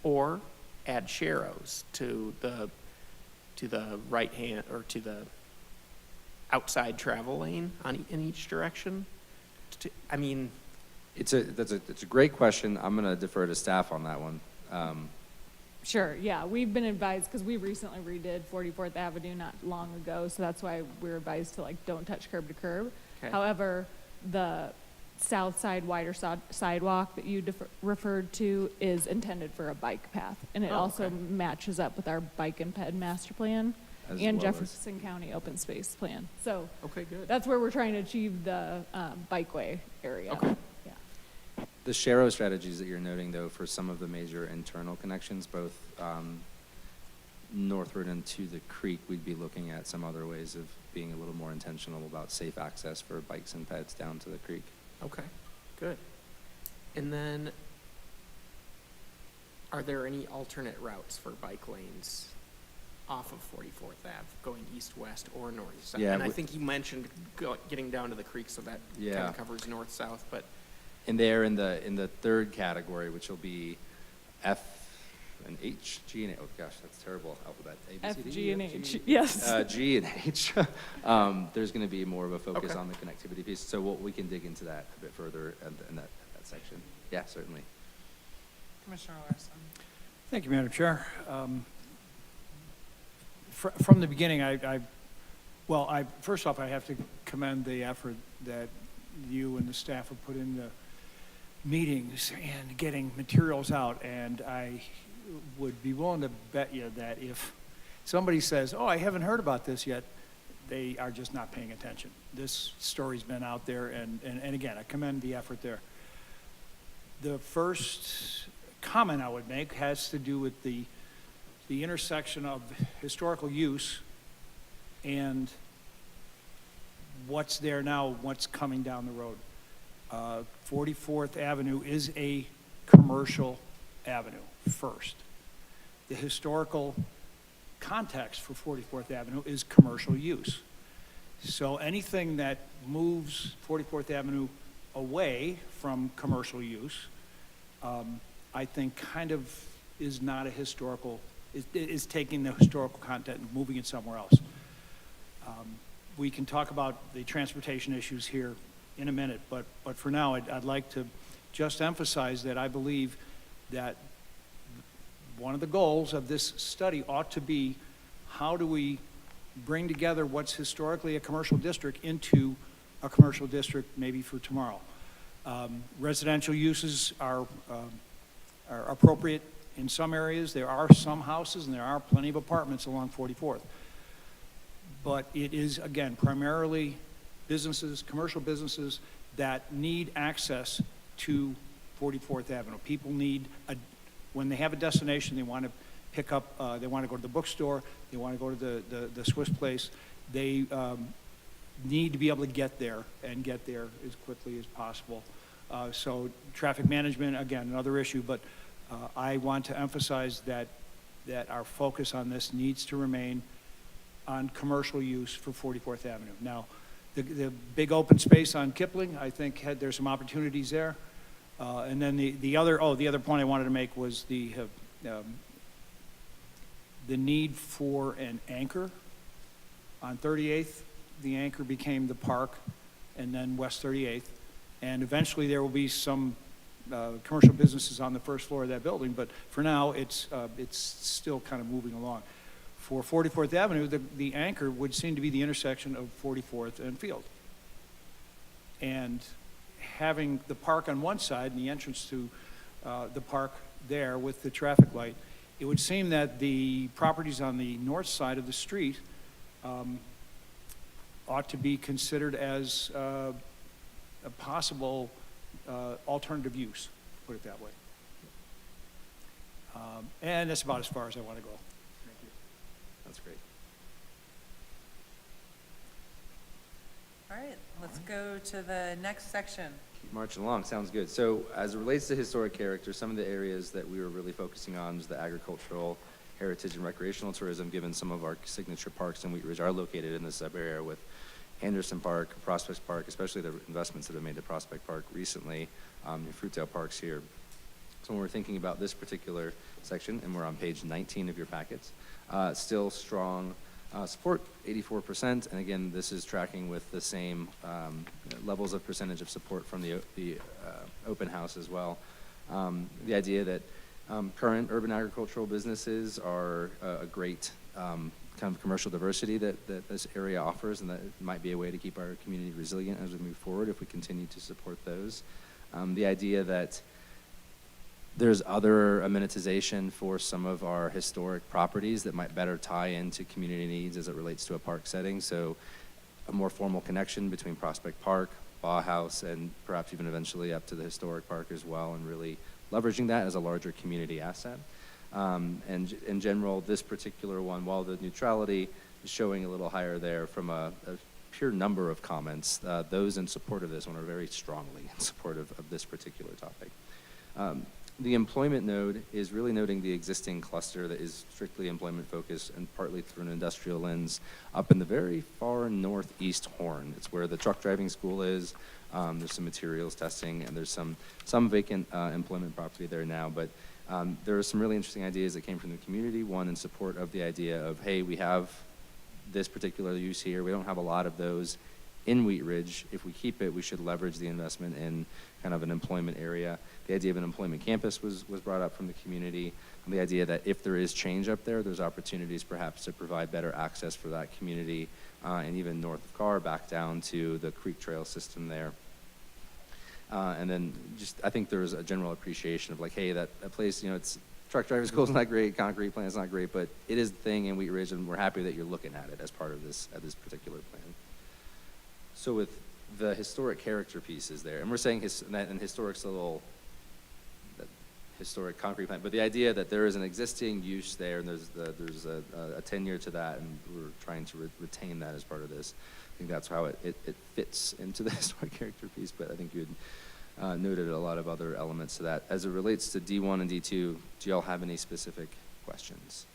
Or add sharrows to the right hand, or to the outside travel lane in each direction? I mean, It's a great question. I'm going to defer to staff on that one. Sure, yeah, we've been advised, because we recently redid 44th Avenue not long ago, so that's why we're advised to like, don't touch curb to curb. Okay. However, the south side wider sidewalk that you referred to is intended for a bike path. And it Oh, also okay. matches up with our bike and ped master plan As and well as- Jefferson County open space plan. So okay, good. that's where we're trying to achieve the bikeway area. Okay. Yeah. The Sharrow strategies that you're noting, though, for some of the major internal connections, both northward and to the creek, we'd be looking at some other ways of being a little more intentional about safe access for bikes and peds down to the creek. Okay, good. And then, are there any alternate routes for bike lanes off of 44th Ave, going east-west or north-south? Yeah, And I we- think you mentioned getting down to the creek, so that kind Yeah. of covers north-south, but, And they're in the third category, which will be F and H, G and H. Oh gosh, that's terrible alphabet. A, B, F, C, D, G, E, and F, H, G. yes. G and H. There's going to be more of a focus Okay. on the connectivity piece, so we can dig into that a bit further in that section. Yeah, certainly. Commissioner Larson. Thank you, Madam Chair. From the beginning, first off, I have to commend the effort that you and the staff have put in the meetings and getting materials out, and I would be willing to bet you that if somebody says, oh, I haven't heard about this yet, they are just not paying attention. This story's been out there, and again, I commend the effort there. The first comment I would make has to do with the intersection of historical use and what's there now, what's coming down the road. 44th Avenue is a commercial avenue first. The historical context for 44th Avenue is commercial use. So anything that moves 44th Avenue away from commercial use, I think kind of is not a historical, is taking the historical content and moving it somewhere else. We can talk about the transportation issues here in a minute, but for now, I'd like to just emphasize that I believe that one of the goals of this study ought to be, how do we bring together what's historically a commercial district into a commercial district maybe for tomorrow. Residential uses are appropriate in some areas. There are some houses and there are plenty of apartments along 44th. But it is, again, primarily businesses, commercial businesses that need access to 44th Avenue. People need, when they have a destination, they want to pick up, they want to go to the bookstore, they want to go to the Swiss place. They need to be able to get there and get there as quickly as possible. So traffic management, again, another issue, but I want to emphasize that our focus on this needs to remain on commercial use for 44th Avenue. Now, the big open space on Kipling, I think there's some opportunities there. And then the other point I wanted to make was the need for an anchor. On 38th, the anchor became the park, and then West 38th. And eventually there will be some commercial businesses on the first floor of that building, but for now, it's still kind of moving along. For 44th Avenue, the anchor would seem to be the intersection of 44th and Field. And having the park on one side and the entrance to the park there with the traffic light, it would seem that the properties on the north side of the street ought to be considered as a possible alternative use, put it that way. And that's about as far as I want to go. Thank you. That's great. All right, let's go to the next section. Keep marching along, sounds good. So as it relates to historic character, some of the areas that we were really focusing on is the agricultural, heritage, and recreational tourism, given some of our signature parks in Wheat Ridge are located in the sub-area with Anderson Park, Prospect Park, especially the investments that have made to Prospect Park recently, Fruitdale Park's here. So when we're thinking about this particular section, and we're on page 19 of your packets, still strong support, 84%, and again, this is tracking with the same levels of percentage of support from the open house as well. The idea that current urban agricultural businesses are a great kind of commercial diversity that this area offers, and that it might be a way to keep our community resilient as we move forward if we continue to support those. The idea that there's other amenitization for some of our historic properties that might better tie into community needs as it relates to a park setting. So a more formal connection between Prospect Park, Bauhaus, and perhaps even eventually up to the historic park as well, and really leveraging that as a larger community asset. And in general, this particular one, while the neutrality is showing a little higher there from a pure number of comments, those in support of this one are very strongly in support of this particular topic. The employment node is really noting the existing cluster that is strictly employment focused and partly through an industrial lens up in the very far northeast horn. It's where the truck driving school is. There's some materials testing, and there's some vacant employment property there now. But there are some really interesting ideas that came from the community. One, in support of the idea of, hey, we have this particular use here. We don't have a lot of those in Wheat Ridge. If we keep it, we should leverage the investment in kind of an employment area. The idea of an employment campus was brought up from the community. And the idea that if there is change up there, there's opportunities perhaps to provide better access for that community, and even north of Carr back down to the Creek Trail system there. And then just, I think there's a general appreciation of like, hey, that place, you know, it's truck driver school's not great, concrete plant's not great, but it is the thing in Wheat Ridge, and we're happy that you're looking at it as part of this particular plan. So with the historic character pieces there, and we're saying and historic's a little historic concrete plant, but the idea that there is an existing use there, and there's a tenure to that, and we're trying to retain that as part of this. I think that's how it fits into the historic character piece, but I think you had noted a lot of other elements to that. As it relates to D1 and D2, do y'all have any specific questions?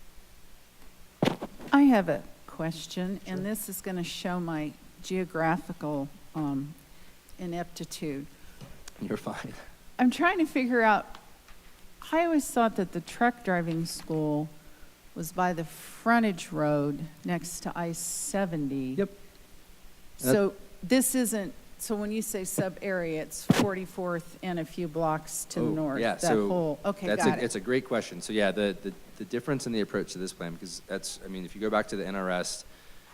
I have a question, and this is going to show my geographical ineptitude. You're fine. I'm trying to figure out, I always thought that the truck driving school was by the frontage road next to I-70. Yep. So this isn't, so when you say sub-area, it's 44th and a few blocks to the north? Yeah, that so whole, okay, that's got it. It's a great question. So yeah, the difference in the approach to this plan, because that's, I mean, if you go back to the NRS,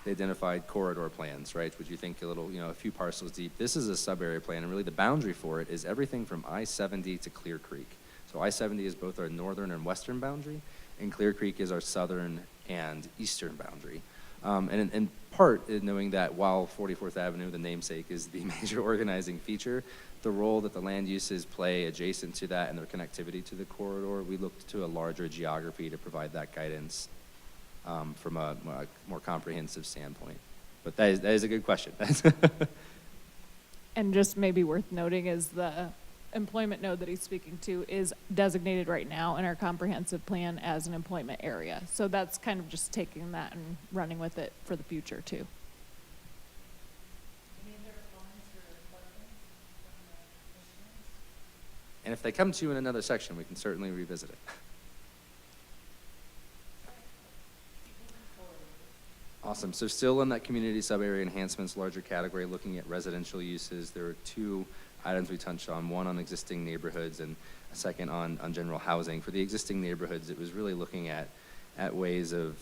they identified corridor plans, right? Which you think a little, a few parcels deep. This is a sub-area plan, and really the boundary for it is everything from I-70 to Clear Creek. So I-70 is both our northern and western boundary, and Clear Creek is our southern and eastern boundary. And in part, knowing that while 44th Avenue, the namesake, is the major organizing feature, the role that the land uses play adjacent to that and their connectivity to the corridor, we looked to a larger geography to provide that guidance from a more comprehensive standpoint. But that is a good question. And just maybe worth noting is the employment node that he's speaking to is designated right now in our comprehensive plan as an employment area. So that's kind of just taking that and running with it for the future too. And if they come to you in another section, we can certainly revisit it. Awesome. So still in that community sub-area enhancements, larger category, looking at residential uses, there are two items we touched on, one on existing neighborhoods and a second on general housing. For the existing neighborhoods, it was really looking at ways of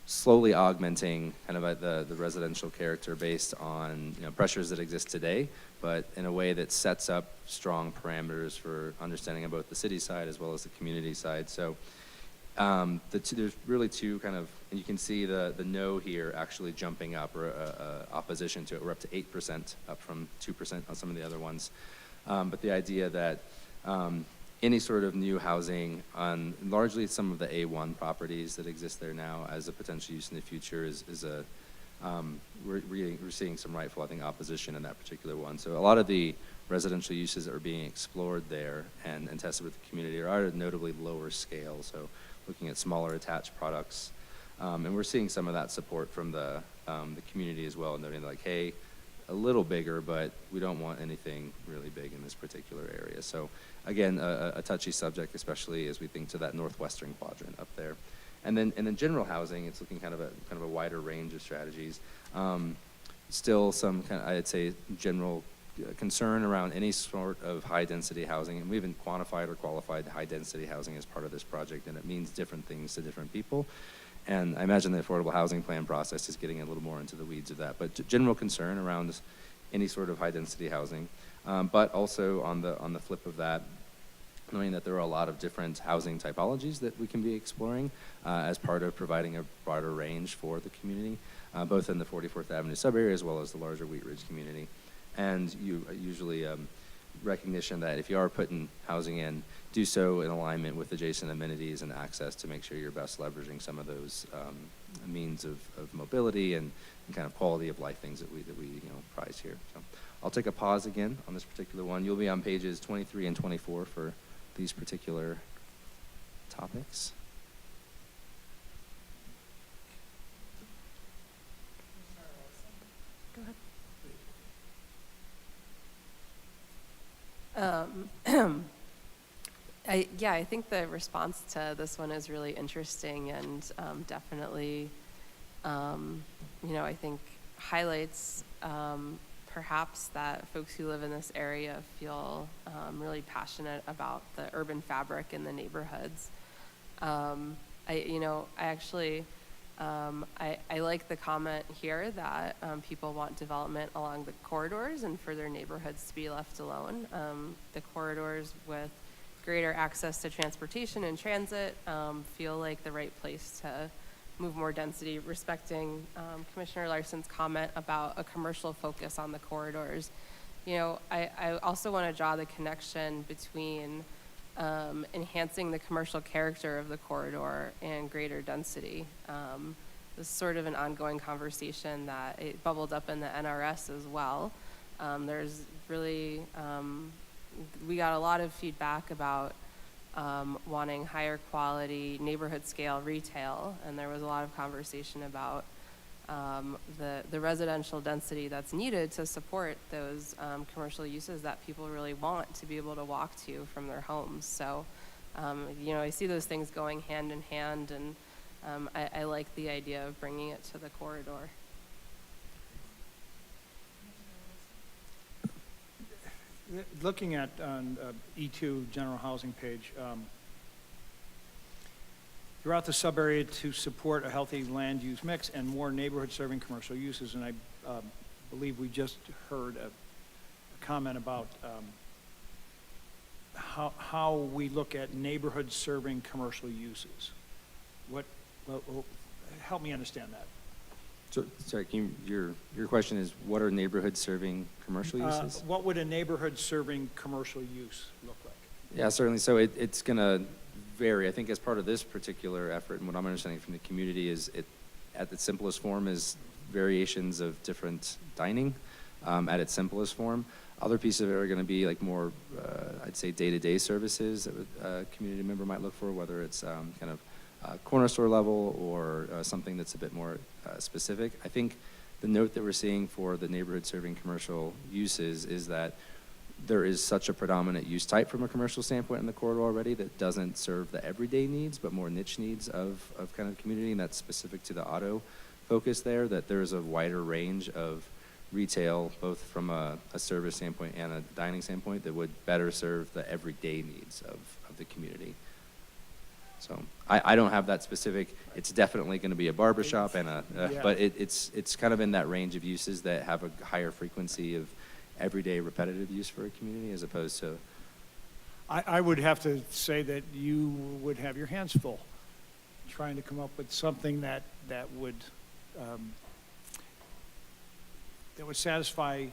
slowly augmenting kind of the residential character based on pressures that exist today, but in a way that sets up strong parameters for understanding on both the city side as well as the community side. So there's really two kind of, and you can see the no here actually jumping up, or opposition to it. We're up to 8%, up from 2% on some of the other ones. But the idea that any sort of new housing on largely some of the A1 properties that exist there now as a potential use in the future is we're seeing some rightful, I think, opposition in that particular one. So a lot of the residential uses that are being explored there and tested with the community are at a notably lower scale. So looking at smaller attached products. And we're seeing some of that support from the community as well, noting like, hey, a little bigger, but we don't want anything really big in this particular area. So again, a touchy subject, especially as we think to that northwestern quadrant up there. And then general housing, it's looking kind of a wider range of strategies. Still some kind of, I'd say, general concern around any sort of high-density housing, and we haven't quantified or qualified high-density housing as part of this project, and it means different things to different people. And I imagine the affordable housing plan process is getting a little more into the weeds of that, but general concern around any sort of high-density housing. But also on the flip of that, knowing that there are a lot of different housing typologies that we can be exploring as part of providing a broader range for the community, both in the 44th Avenue sub-area as well as the larger Wheat Ridge community. And usually recognition that if you are putting housing in, do so in alignment with adjacent amenities and access to make sure you're best leveraging some of those means of mobility and kind of quality of life things that we prize here. So I'll take a pause again on this particular one. You'll be on pages 23 and 24 for these particular topics. Go ahead. I think the response to this one is really interesting and definitely, I think highlights perhaps that folks who live in this area feel really passionate about the urban fabric in the neighborhoods. I like the comment here that people want development along the corridors and for their neighborhoods to be left alone. The corridors with greater access to transportation and transit feel like the right place to move more density, respecting Commissioner Larson's comment about a commercial focus on the corridors. I also want to draw the connection between enhancing the commercial character of the corridor and greater density. This is sort of an ongoing conversation that it bubbled up in the NRS as well. There's really, we got a lot of feedback about wanting higher quality neighborhood scale retail, and there was a lot of conversation about the residential density that's needed to support those commercial uses that people really want to be able to walk to from their homes. So, I see those things going hand in hand, and I like the idea of bringing it to the corridor. Looking at on E2 general housing page, throughout the sub-area to support a healthy land use mix and more neighborhood serving commercial uses. And I believe we just heard a comment about how we look at neighborhood serving commercial uses. Help me understand that. So, sorry, your question is, what are neighborhood serving commercial uses? What would a neighborhood serving commercial use look like? Yeah, certainly. So it's going to vary. I think as part of this particular effort, and what I'm understanding from the community is it, at its simplest form, is variations of different dining at its simplest form. Other pieces of it are going to be like more, I'd say, day-to-day services that a community member might look for, whether it's kind of corner store level or something that's a bit more specific. I think the note that we're seeing for the neighborhood serving commercial uses is that there is such a predominant use type from a commercial standpoint in the corridor already that doesn't serve the everyday needs, but more niche needs of kind of community, and that's specific to the auto focus there, that there's a wider range of retail, both from a service standpoint and a dining standpoint, that would better serve the everyday needs of the community. So I don't have that specific. It's definitely going to be a barbershop and Yeah. but it's kind of in that range of uses that have a higher frequency of everyday repetitive use for a community, as opposed to. I would have to say that you would have your hands full trying to come up with something that would satisfy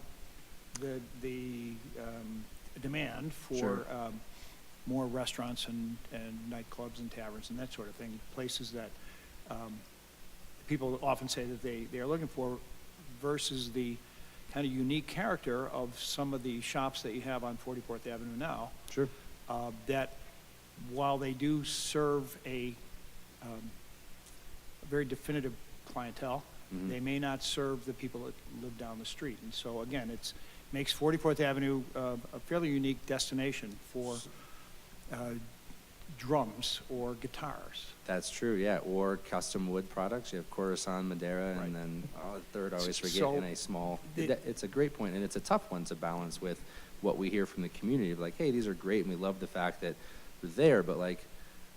the demand for Sure. more restaurants and nightclubs and taverns and that sort of thing, places that people often say that they are looking for, versus the kind of unique character of some of the shops that you have on 44th Avenue now. Sure. That while they do serve a very definitive clientele, Mhm. They may not serve the people that live down the street. And so, again, makes 44th Avenue a fairly unique destination for drums or guitars. That's true, yeah, or custom wood products. You have Coruscant, Madeira, Right. and then, the third I always forget, So in a small, the- it's a great point, and it's a tough one to balance with what we hear from the community, like, hey, these are great, and we love the fact that they're there, but like,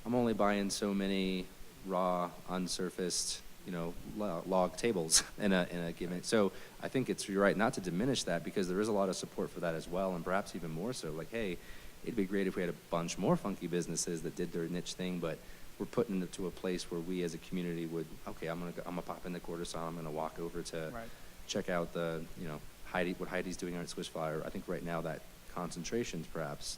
I'm only buying so many raw, unsurfaced, log tables in a given, so I think you're right, not to diminish that, because there is a lot of support for that as well, and perhaps even more so, like, hey, it'd be great if we had a bunch more funky businesses that did their niche thing, but we're putting it to a place where we as a community would, okay, I'm gonna pop in the Coruscant, I'm gonna walk over to Right. check out what Heidi's doing at Swiss Flower. I think right now that concentration's perhaps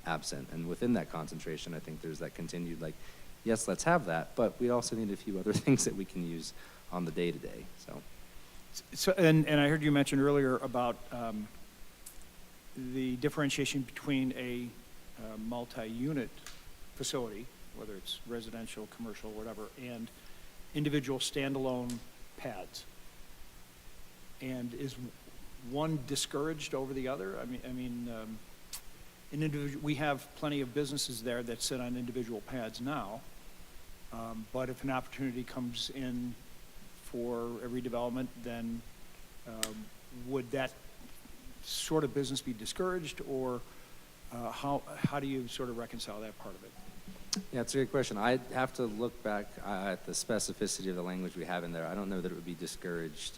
absent, and within that concentration, I think there's that continued, like, yes, let's have that, but we also need a few other things that we can use on the day-to-day, so. So, and I heard you mention earlier about the differentiation between a multi-unit facility, whether it's residential, commercial, whatever, and individual standalone pads. And is one discouraged over the other? We have plenty of businesses there that sit on individual pads now, but if an opportunity comes in for a redevelopment, then would that sort of business be discouraged, or how do you sort of reconcile that part of it? Yeah, it's a good question. I'd have to look back at the specificity of the language we have in there. I don't know that it would be discouraged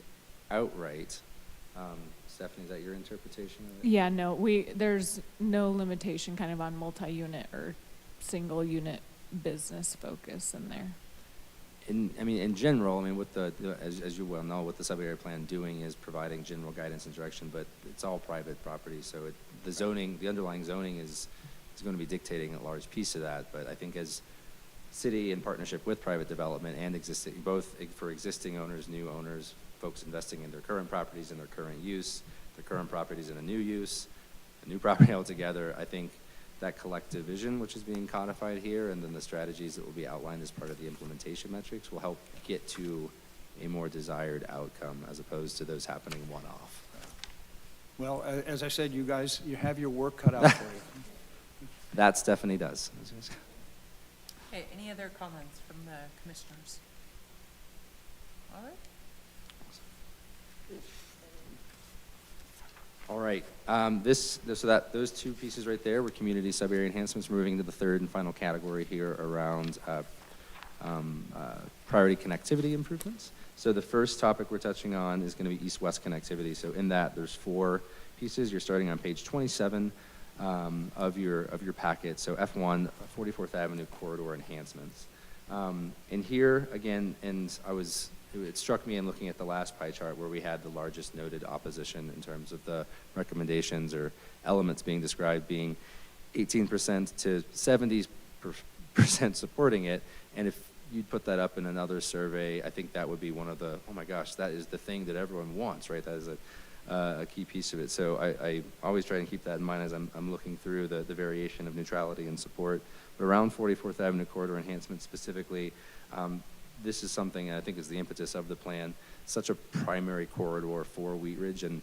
outright. Stephanie, is that your interpretation of it? Yeah, no, there's no limitation kind of on multi-unit or single-unit business focus in there. In general, what as you well know, what the sub-area plan doing is providing general guidance and direction, but it's all private property, so the underlying zoning is going to be dictating a large piece of that. But I think as city in partnership with private development and both for existing owners, new owners, folks investing in their current properties in their current use, their current properties in a new use, a new property altogether, I think that collective vision, which is being codified here, and then the strategies that will be outlined as part of the implementation metrics will help get to a more desired outcome as opposed to those happening one-off. Well, as I said, you guys, you have your work cut out for you. That Stephanie does. Okay, any other comments from the commissioners? All right. All right, those two pieces right there were community sub-area enhancements. We're moving to the third and final category here around priority connectivity improvements. So the first topic we're touching on is going to be east-west connectivity. So in that, there's 4 pieces. You're starting on page 27 of your packet. So F1, 44th Avenue corridor enhancements. And here again, it struck me in looking at the last pie chart where we had the largest noted opposition in terms of the recommendations or elements being described being 18% to 70% supporting it. And if you'd put that up in another survey, I think that would be one of the, oh my gosh, that is the thing that everyone wants, right? That is a key piece of it. So I always try and keep that in mind as I'm looking through the variation of neutrality and support. But around 44th Avenue corridor enhancement specifically, this is something I think is the impetus of the plan, such a primary corridor for Wheat Ridge, and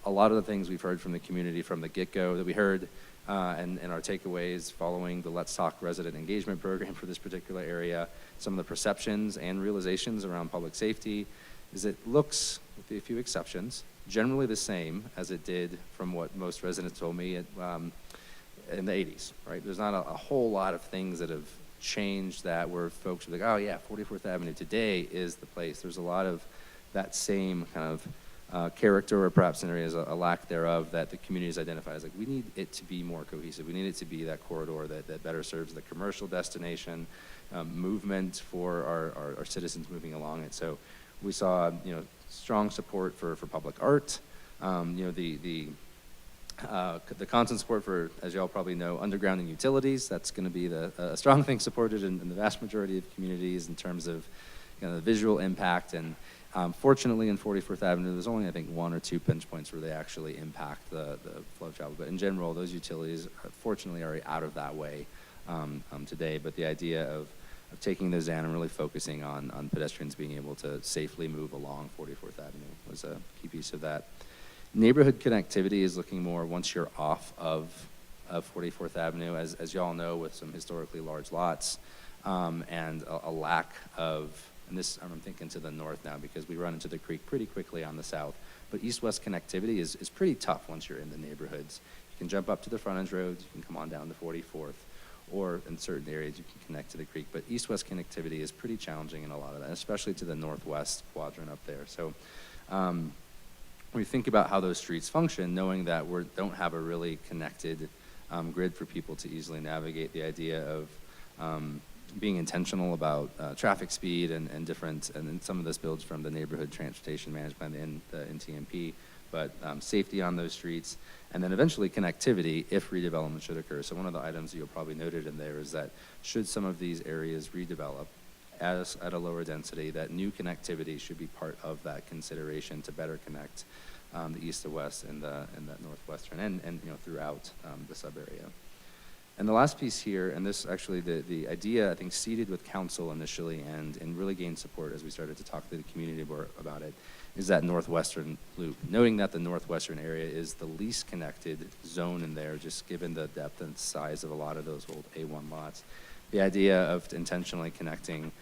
a lot of the things we've heard from the community from the get-go that we heard and our takeaways following the Let's Talk resident engagement program for this particular area, some of the perceptions and realizations around public safety, is it looks, with a few exceptions, generally the same as it did from what most residents told me in the 80s, right? There's not a whole lot of things that have changed that where folks are like, oh yeah, 44th Avenue today is the place. There's a lot of that same kind of character, or perhaps in areas a lack thereof, that the community has identified as like, we need it to be more cohesive. We need it to be that corridor that better serves the commercial destination movement for our citizens moving along it. So we saw, strong support for public art, the constant support for, as y'all probably know, undergrounding utilities. That's going to be a strong thing supported in the vast majority of communities in terms of the visual impact. And fortunately, in 44th Avenue, there's only, I think, 1 or 2 pinch points where they actually impact the flow of travel. But in general, those utilities, fortunately, are out of that way today. But the idea of of taking those down and really focusing on pedestrians being able to safely move along 44th Avenue was a key piece of that. Neighborhood connectivity is looking more once you're off of 44th Avenue, as y'all know, with some historically large lots, and a lack of, and this, I'm thinking to the north now because we run into the creek pretty quickly on the south, but east-west connectivity is pretty tough once you're in the neighborhoods. You can jump up to the frontage roads, you can come on down to 44th, or in certain areas you can connect to the creek, but east-west connectivity is pretty challenging in a lot of that, especially to the northwest quadrant up there. So when we think about how those streets function, knowing that we don't have a really connected grid for people to easily navigate, the idea of being intentional about traffic speed and different, and then some of this builds from the neighborhood transportation management in the NTMP, but safety on those streets, and then eventually connectivity if redevelopment should occur. So one of the items you'll probably noted in there is that should some of these areas redevelop at a lower density, that new connectivity should be part of that consideration to better connect the east to west and that northwestern and throughout the sub area. And the last piece here, and this actually the idea I think seeded with council initially and really gained support as we started to talk to the community about it, is that northwestern loop. Noting that the northwestern area is the least connected zone in there, just given the depth and size of a lot of those old A1 lots. The idea of intentionally connecting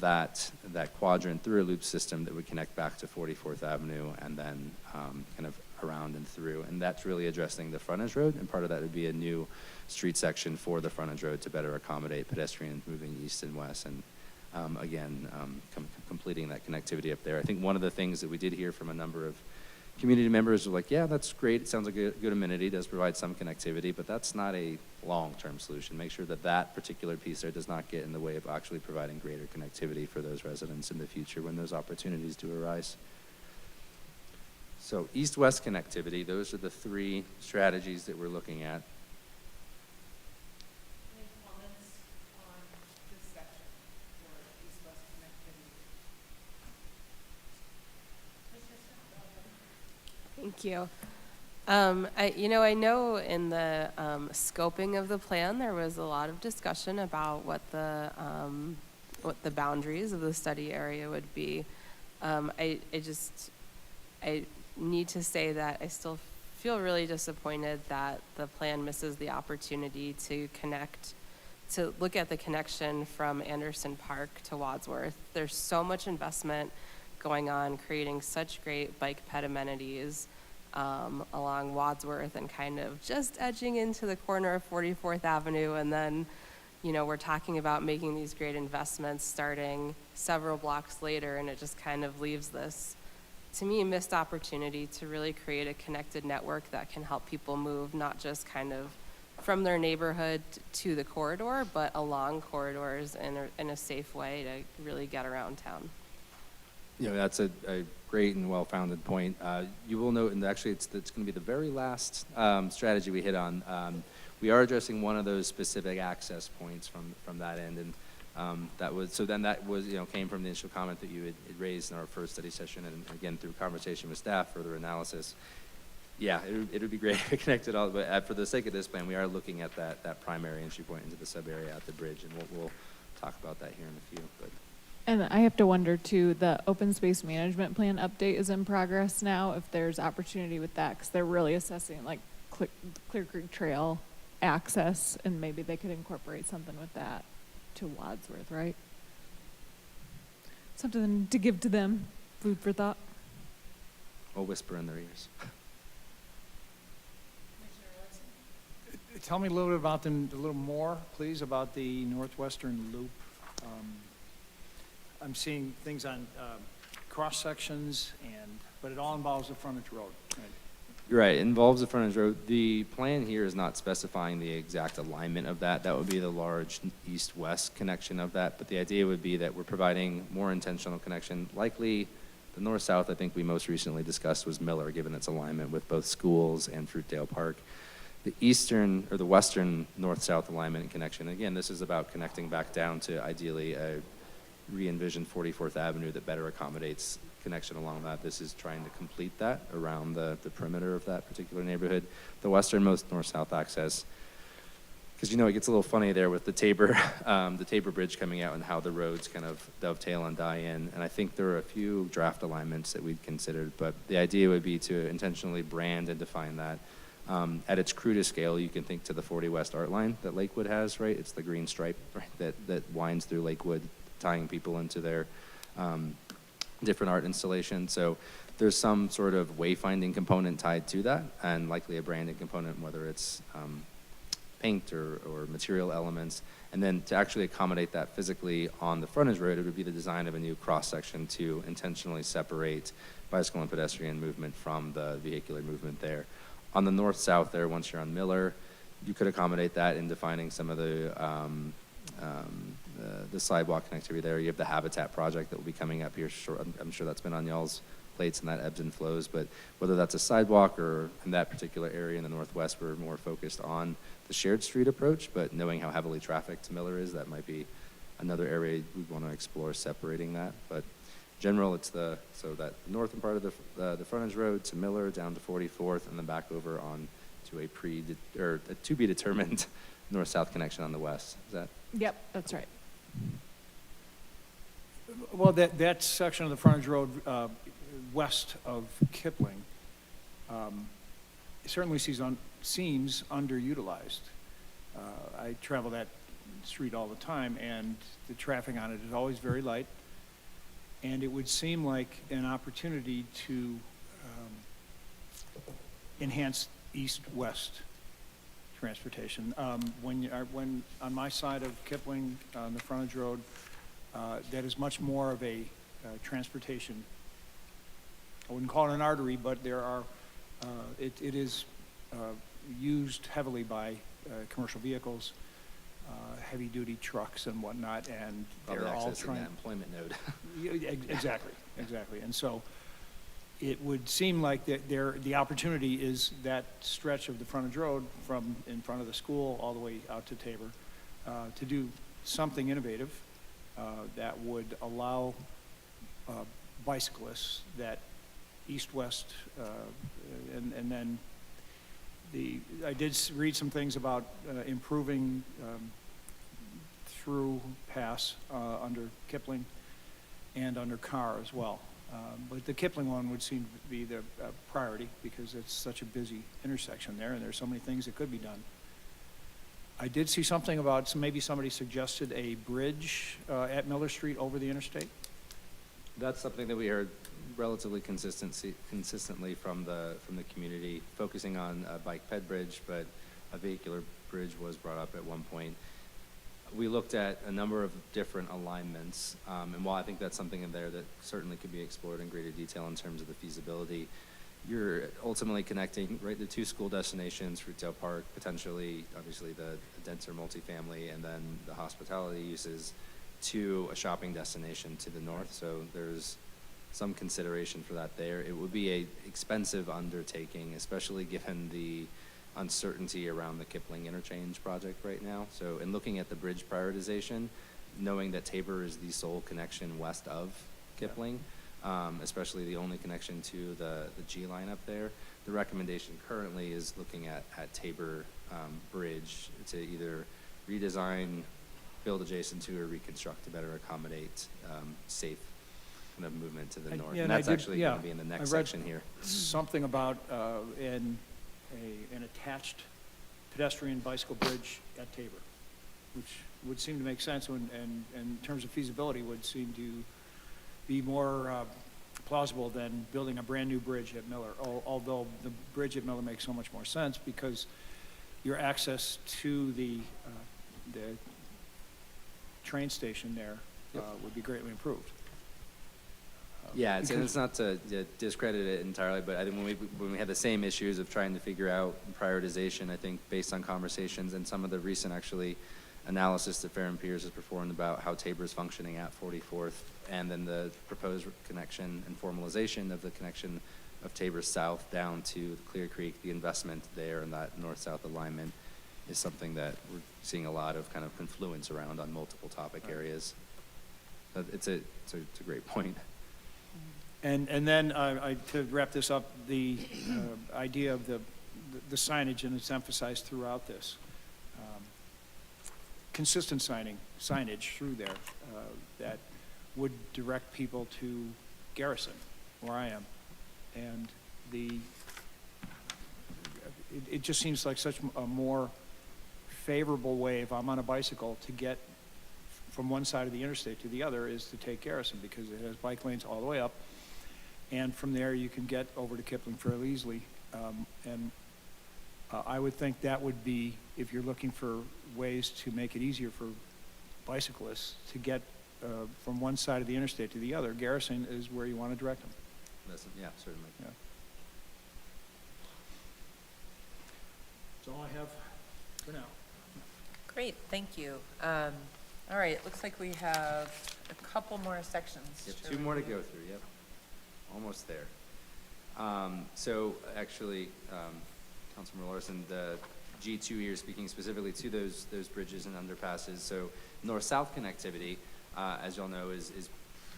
that quadrant through a loop system that would connect back to 44th Avenue and then kind of around and through. And that's really addressing the frontage road, and part of that would be a new street section for the frontage road to better accommodate pedestrians moving east and west, and completing that connectivity up there. I think one of the things that we did hear from a number of community members were like, yeah, that's great, it sounds like a good amenity, does provide some connectivity, but that's not a long-term solution. Make sure that that particular piece there does not get in the way of actually providing greater connectivity for those residents in the future when those opportunities do arise. So east-west connectivity, those are the three strategies that we're looking at. Any comments on this section for east-west connectivity? Thank you. I know in the scoping of the plan, there was a lot of discussion about what the boundaries of the study area would be. I need to say that I still feel really disappointed that the plan misses the opportunity to look at the connection from Anderson Park to Wadsworth. There's so much investment going on, creating such great bike ped amenities along Wadsworth and kind of just edging into the corner of 44th Avenue. And then, we're talking about making these great investments starting several blocks later, and it just kind of leaves this, to me, missed opportunity to really create a connected network that can help people move, not just kind of from their neighborhood to the corridor, but along corridors in a safe way to really get around town. That's a great and well-founded point. You will note, and actually it's going to be the very last strategy we hit on. We are addressing one of those specific access points from that end, and that was came from the initial comment that you had raised in our first study session, and again through conversation with staff, further analysis. Yeah, it would be great if it connected all, but for the sake of this plan, we are looking at that primary entry point into the sub area at the bridge, and we'll talk about that here in a few. But. And I have to wonder too, the open space management plan update is in progress now, if there's opportunity with that, because they're really assessing like Clear Creek Trail access, and maybe they could incorporate something with that to Wadsworth, right? Something to give to them, food for thought. We'll whisper in their ears. Tell me a little bit about them, a little more, please, about the northwestern loop. I'm seeing things on cross sections, but it all involves the frontage road. Right? You're right. It involves the frontage road. The plan here is not specifying the exact alignment of that. That would be the large east-west connection of that. But the idea would be that we're providing more intentional connection. Likely, the north-south, I think we most recently discussed, was Miller, given its alignment with both schools and Fruitdale Park. The eastern or the western north-south alignment and connection. Again, this is about connecting back down to ideally a re-envisioned 44th Avenue that better accommodates connection along that. This is trying to complete that around the perimeter of that particular neighborhood. The westernmost north-south access because it gets a little funny there with the Tabor Bridge coming out and how the roads kind of dovetail and die in. And I think there are a few draft alignments that we'd considered, but the idea would be to intentionally brand and define that. At its crudest scale, you can think to the 40 West Art Line that Lakewood has, right? It's the green stripe, right, that winds through Lakewood, tying people into their different art installations. So there's some sort of wayfinding component tied to that, and likely a branding component, whether it's paint or material elements. And then to actually accommodate that physically on the frontage road, it would be the design of a new cross-section to intentionally separate bicycle and pedestrian movement from the vehicular movement there. On the north-south there, once you're on Miller, you could accommodate that in defining some of the sidewalk connectivity there. You have the Habitat project that will be coming up here short. I'm sure that's been on y'all's plates and that ebbs and flows, but whether that's a sidewalk or in that particular area in the northwest, we're more focused on the shared street approach, but knowing how heavily trafficked Miller is, that might be another area we'd want to explore separating that. But in general, it's so that northern part of the frontage road to Miller down to 44th and then back over on to a to be determined north-south connection on the west. Is that? Yep, that's right. Well, that section of the frontage road west of Kipling certainly seems underutilized. I travel that street all the time, and the traffic on it is always very light. And it would seem like an opportunity to enhance east-west transportation. When on my side of Kipling, on the frontage road, that is much more of a transportation. I wouldn't call it an artery, but there are. It is used heavily by commercial vehicles, heavy-duty trucks and whatnot, and Probably they're all accessing trying. that employment node. Yeah, exactly. And so it would seem like that the opportunity is that stretch of the frontage road from in front of the school all the way out to Tabor to do something innovative that would allow bicyclists that east-west, and then I did read some things about improving through pass under Kipling and under Carr as well. But the Kipling one would seem to be the priority because it's such a busy intersection there, and there's so many things that could be done. I did see something about maybe somebody suggested a bridge at Miller Street over the interstate. That's something that we heard relatively consistently from the community, focusing on a bike ped bridge, but a vehicular bridge was brought up at one point. We looked at a number of different alignments, and while I think that's something in there that certainly could be explored in greater detail in terms of the feasibility, you're ultimately connecting the two school destinations, Fruitdale Park, potentially, obviously the denser multifamily, and then the hospitality uses to a shopping destination to the north. So there's some consideration for that there. It would be a expensive undertaking, especially given the uncertainty around the Kipling interchange project right now. So in looking at the bridge prioritization, knowing that Tabor is the sole connection west of Kipling, especially the only connection to the G line up there, the recommendation currently is looking at Tabor Bridge to either redesign, build adjacent to, or reconstruct to better accommodate safe kind of movement to the north. Yeah, and that's actually yeah, going to be in the I next read section here. Something about an attached pedestrian bicycle bridge at Tabor, which would seem to make sense and in terms of feasibility would seem to be more plausible than building a brand new bridge at Miller, although the bridge at Miller makes so much more sense because your access to the train station there would be greatly improved. Yeah, and it's not to discredit it entirely, but I think when we had the same issues of trying to figure out prioritization, I think based on conversations and some of the recent actually analysis that Fair and Piers has performed about how Tabor is functioning at 44th, and then the proposed connection and formalization of the connection of Tabor South down to Clear Creek, the investment there and that north-south alignment is something that we're seeing a lot of kind of confluence around on multiple topic areas. But it's a great point. And then to wrap this up, the idea of the signage, and it's emphasized throughout this. consistent signage through there that would direct people to Garrison, where I am. And it just seems like such a more favorable way, if I'm on a bicycle, to get from one side of the interstate to the other is to take Garrison, because it has bike lanes all the way up. And from there, you can get over to Kipling fairly easily. I would think that would be, if you're looking for ways to make it easier for bicyclists to get from one side of the interstate to the other, Garrison is where you want to direct them. Yeah, certainly. Yeah. That's all I have for now. Great, thank you. All right, it looks like we have a couple more sections. Yep, two more to go through, yep. Almost there. So actually, Councilmember Larson, the G2 here, speaking specifically to those bridges and underpasses. So north-south connectivity, as y'all know, is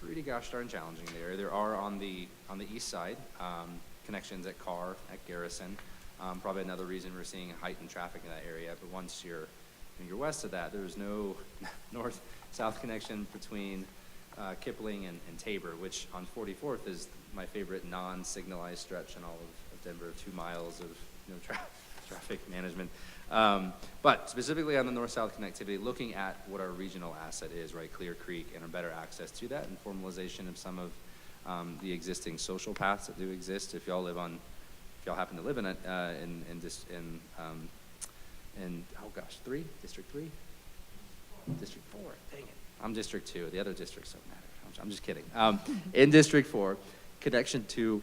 pretty gosh darn challenging there. There are on the east side connections at Carr, at Garrison. Probably another reason we're seeing heightened traffic in that area. But once you're west of that, there's no north-south connection between Kipling and Tabor, which on 44th is my favorite non-signalized stretch in all of Denver, 2 miles of traffic management. But specifically on the north-south connectivity, looking at what our regional asset is, right, Clear Creek, and a better access to that, and formalization of some of the existing social paths that do exist. If y'all happen to live in it, District 3? District 4, dang it. I'm District 2, the other districts don't matter. I'm just kidding. In District 4, connection to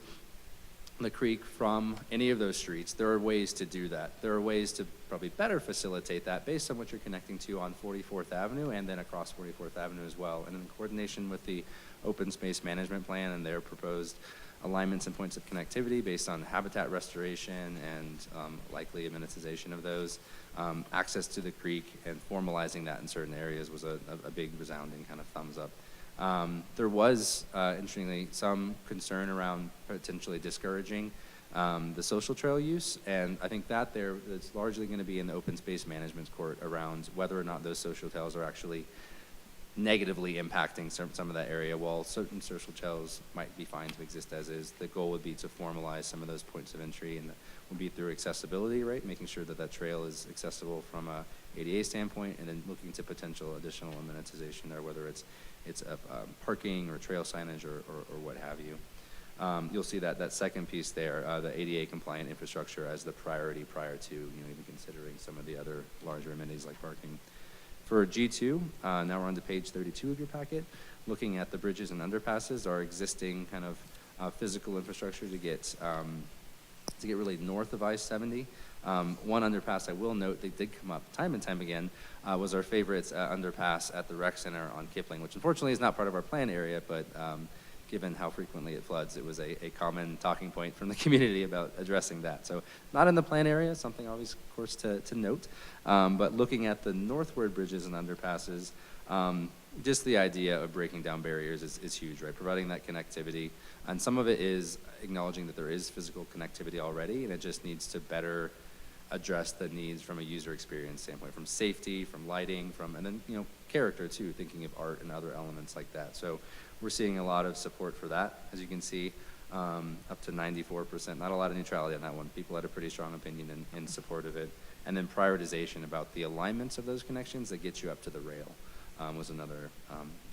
the creek from any of those streets, there are ways to do that. There are ways to probably better facilitate that based on what you're connecting to on 44th Avenue and then across 44th Avenue as well. And in coordination with the Open Space Management Plan and their proposed alignments and points of connectivity based on habitat restoration and likely amenitization of those, access to the creek and formalizing that in certain areas was a big resounding kind of thumbs up. There was, interestingly, some concern around potentially discouraging the social trail use, and I think it's largely going to be in the open space management court around whether or not those social trails are actually negatively impacting some of that area. While certain social trails might be fine to exist as is, the goal would be to formalize some of those points of entry, and that would be through accessibility, right? Making sure that trail is accessible from a ADA standpoint, and then looking to potential additional amenitization there, whether it's parking or trail signage or what have you. You'll see that second piece there, the ADA compliant infrastructure as the priority prior to even considering some of the other larger amenities like parking. For G2, now we're on to page 32 of your packet, looking at the bridges and underpasses, our existing kind of physical infrastructure to get really north of I-70. One underpass I will note, they did come up time and time again, was our favorite underpass at the rec center on Kipling, which unfortunately is not part of our plan area, but given how frequently it floods, it was a common talking point from the community about addressing that. So not in the plan area, something obvious, of course, to note. But looking at the northward bridges and underpasses, just the idea of breaking down barriers is huge, right? Providing that connectivity. And some of it is acknowledging that there is physical connectivity already, and it just needs to better address the needs from a user experience standpoint, from safety, from lighting, and then, character too, thinking of art and other elements like that. So we're seeing a lot of support for that, as you can see, up to 94%. Not a lot of neutrality on that one. People had a pretty strong opinion in support of it. And then prioritization about the alignments of those connections that get you up to the rail was another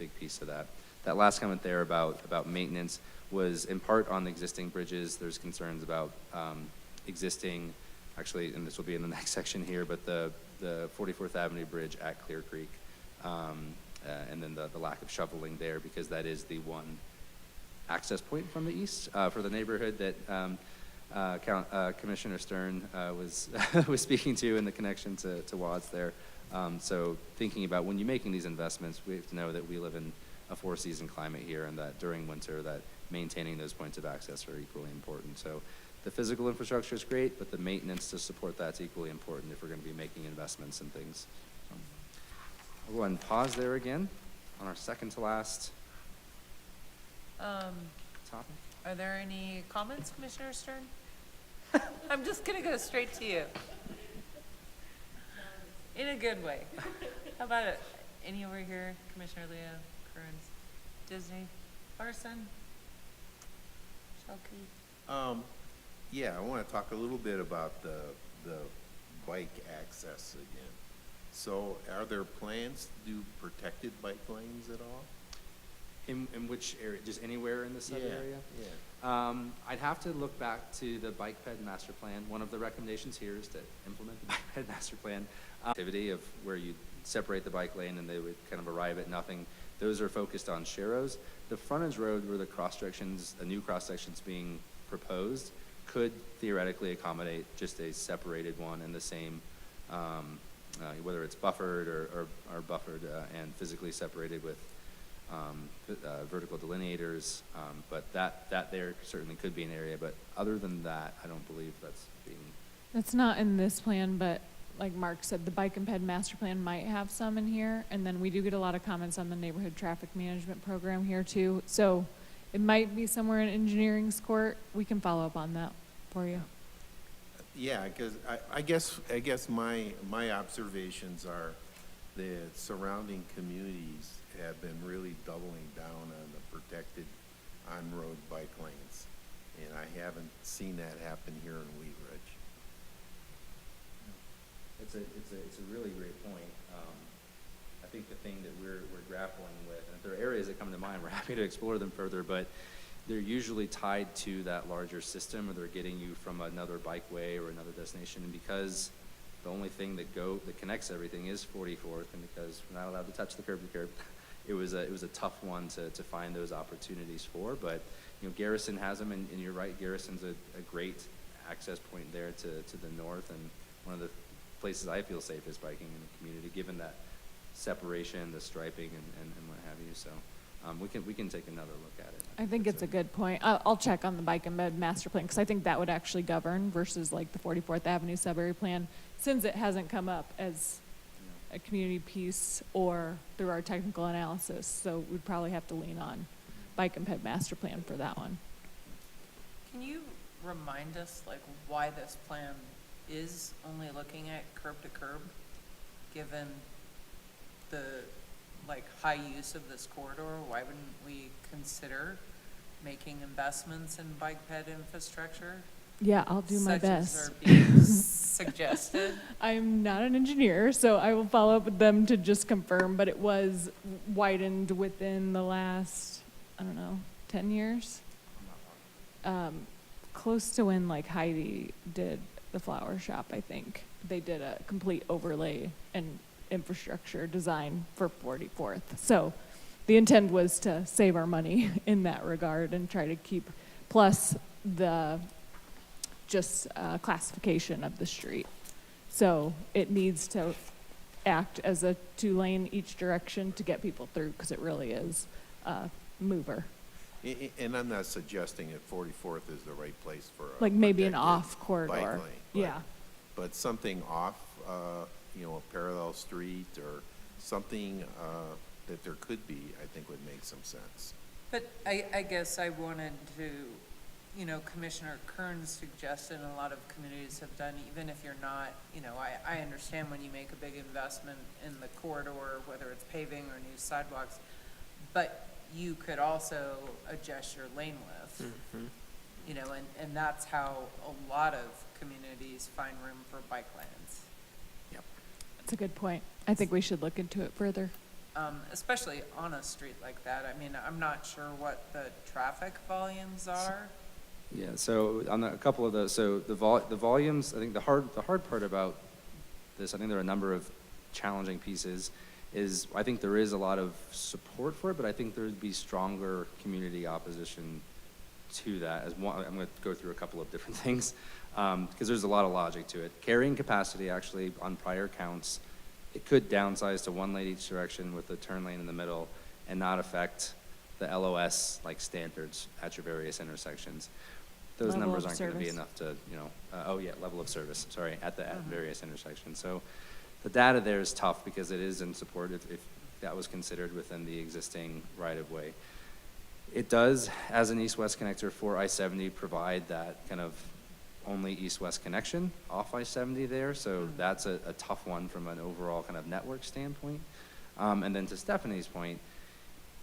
big piece of that. That last comment there about maintenance was in part on the existing bridges. There's concerns about existing, actually, and this will be in the next section here, but the 44th Avenue Bridge at Clear Creek, and then the lack of shoveling there, because that is the one access point from the east for the neighborhood that Commissioner Stern was was speaking to in the connection to Watts there. So thinking about when you're making these investments, we have to know that we live in a 4-season climate here, and that during winter that maintaining those points of access are equally important. So the physical infrastructure is great, but the maintenance to support that's equally important if we're going to be making investments and things. So I'll go ahead and pause there again on our second to last topic. Are there any comments, Commissioner Stern? I'm just going to go straight to you. In a good way. How about it? Any over here? Commissioner Leo, Kearns, Disney, Larson, Shelkey? Yeah, I want to talk a little bit about the bike access again. So are there plans to do protected bike lanes at all? In which area? Just anywhere in the sub area? Yeah. I'd have to look back to the bike ped master plan. One of the recommendations here is to implement the bike ped master plan. Activity of where you separate the bike lane and they would kind of arrive at nothing. Those are focused on Sharrows. The frontage road where the cross sections, a new cross section's being proposed, could theoretically accommodate just a separated one in the same, whether it's buffered or buffered and physically separated with vertical delineators, but that there certainly could be an area, but other than that, I don't believe that's being. That's not in this plan, but like Mark said, the bike and ped master plan might have some in here, and then we do get a lot of comments on the neighborhood traffic management program here too. So it might be somewhere in engineering's court. We can follow up on that for you. Yeah, because I guess my observations are the surrounding communities have been really doubling down on the protected on-road bike lanes. And I haven't seen that happen here in Wheat Ridge. It's a really great point. I think the thing that we're grappling with, and if there are areas that come to mind, we're happy to explore them further, but they're usually tied to that larger system, or they're getting you from another bikeway or another destination. And because the only thing that connects everything is 44th, and because we're not allowed to touch the curb to curb, it was a tough one to find those opportunities for. But Garrison has them, and you're right, Garrison's a great access point there to the north, and one of the places I feel safest biking in the community, given that separation, the striping, and what have you. So we can take another look at it. I think it's a good point. I'll check on the bike and med master plan, because I think that would actually govern versus like the 44th Avenue sub-area plan, since it hasn't come up as a community piece or through our technical analysis. So we'd probably have to lean on bike and ped master plan for that one. Can you remind us, like, why this plan is only looking at curb to curb, given the, like, high use of this corridor? Why wouldn't we consider making investments in bike ped infrastructure? Yeah, I'll do my such as best. are being suggested? I'm not an engineer, so I will follow up with them to just confirm, but it was widened within the last, 10 years. Close to when like Heidi did the flower shop, I think. They did a complete overlay and infrastructure design for 44th. So the intent was to save our money in that regard and try to keep, plus the just classification of the street. So it needs to act as a 2-lane each direction to get people through, because it really is a mover. And I'm not suggesting that 44th is the right place for a Like maybe an protected off corridor. bike lane, but- Yeah. But something off, a parallel street or something that there could be, I think would make some sense. But I guess I wanted to, Commissioner Kearns suggested, and a lot of communities have done, even if you're not, I understand when you make a big investment in the corridor, whether it's paving or new sidewalks, but you could also adjust your lane width. And that's how a lot of communities find room for bike lanes. That's a good point. I think we should look into it further. Especially on a street like that. I mean, I'm not sure what the traffic volumes are. Yeah, so on a couple of those, so the volumes, I think the hard part about this, I think there are a number of challenging pieces, is I think there is a lot of support for it, but I think there'd be stronger community opposition to that. I'm going to go through a couple of different things, because there's a lot of logic to it. Carrying capacity, actually, on prior counts, it could downsize to 1 lane each direction with a turn lane in the middle and not affect the LOS like standards at your various intersections. Those Level numbers of aren't going to be service. enough to, level of service, sorry, at various intersections. So the data there is tough because it is in support if that was considered within the existing right-of-way. It does, as an east-west connector for I-70, provide that kind of only east-west connection off I-70 there, so that's a tough one from an overall kind of network standpoint. And then to Stephanie's point,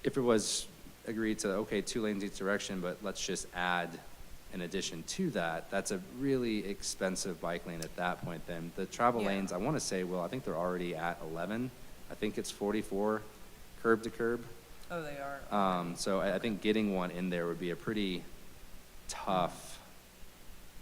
if it was agreed to, okay, 2 lanes each direction, but let's just add in addition to that, that's a really expensive bike lane at that point then. The travel Yeah. lanes, I want to say, well, I think they're already at 11. I think it's 44 curb to curb. Oh, they are. So I think getting one in there would be a pretty tough,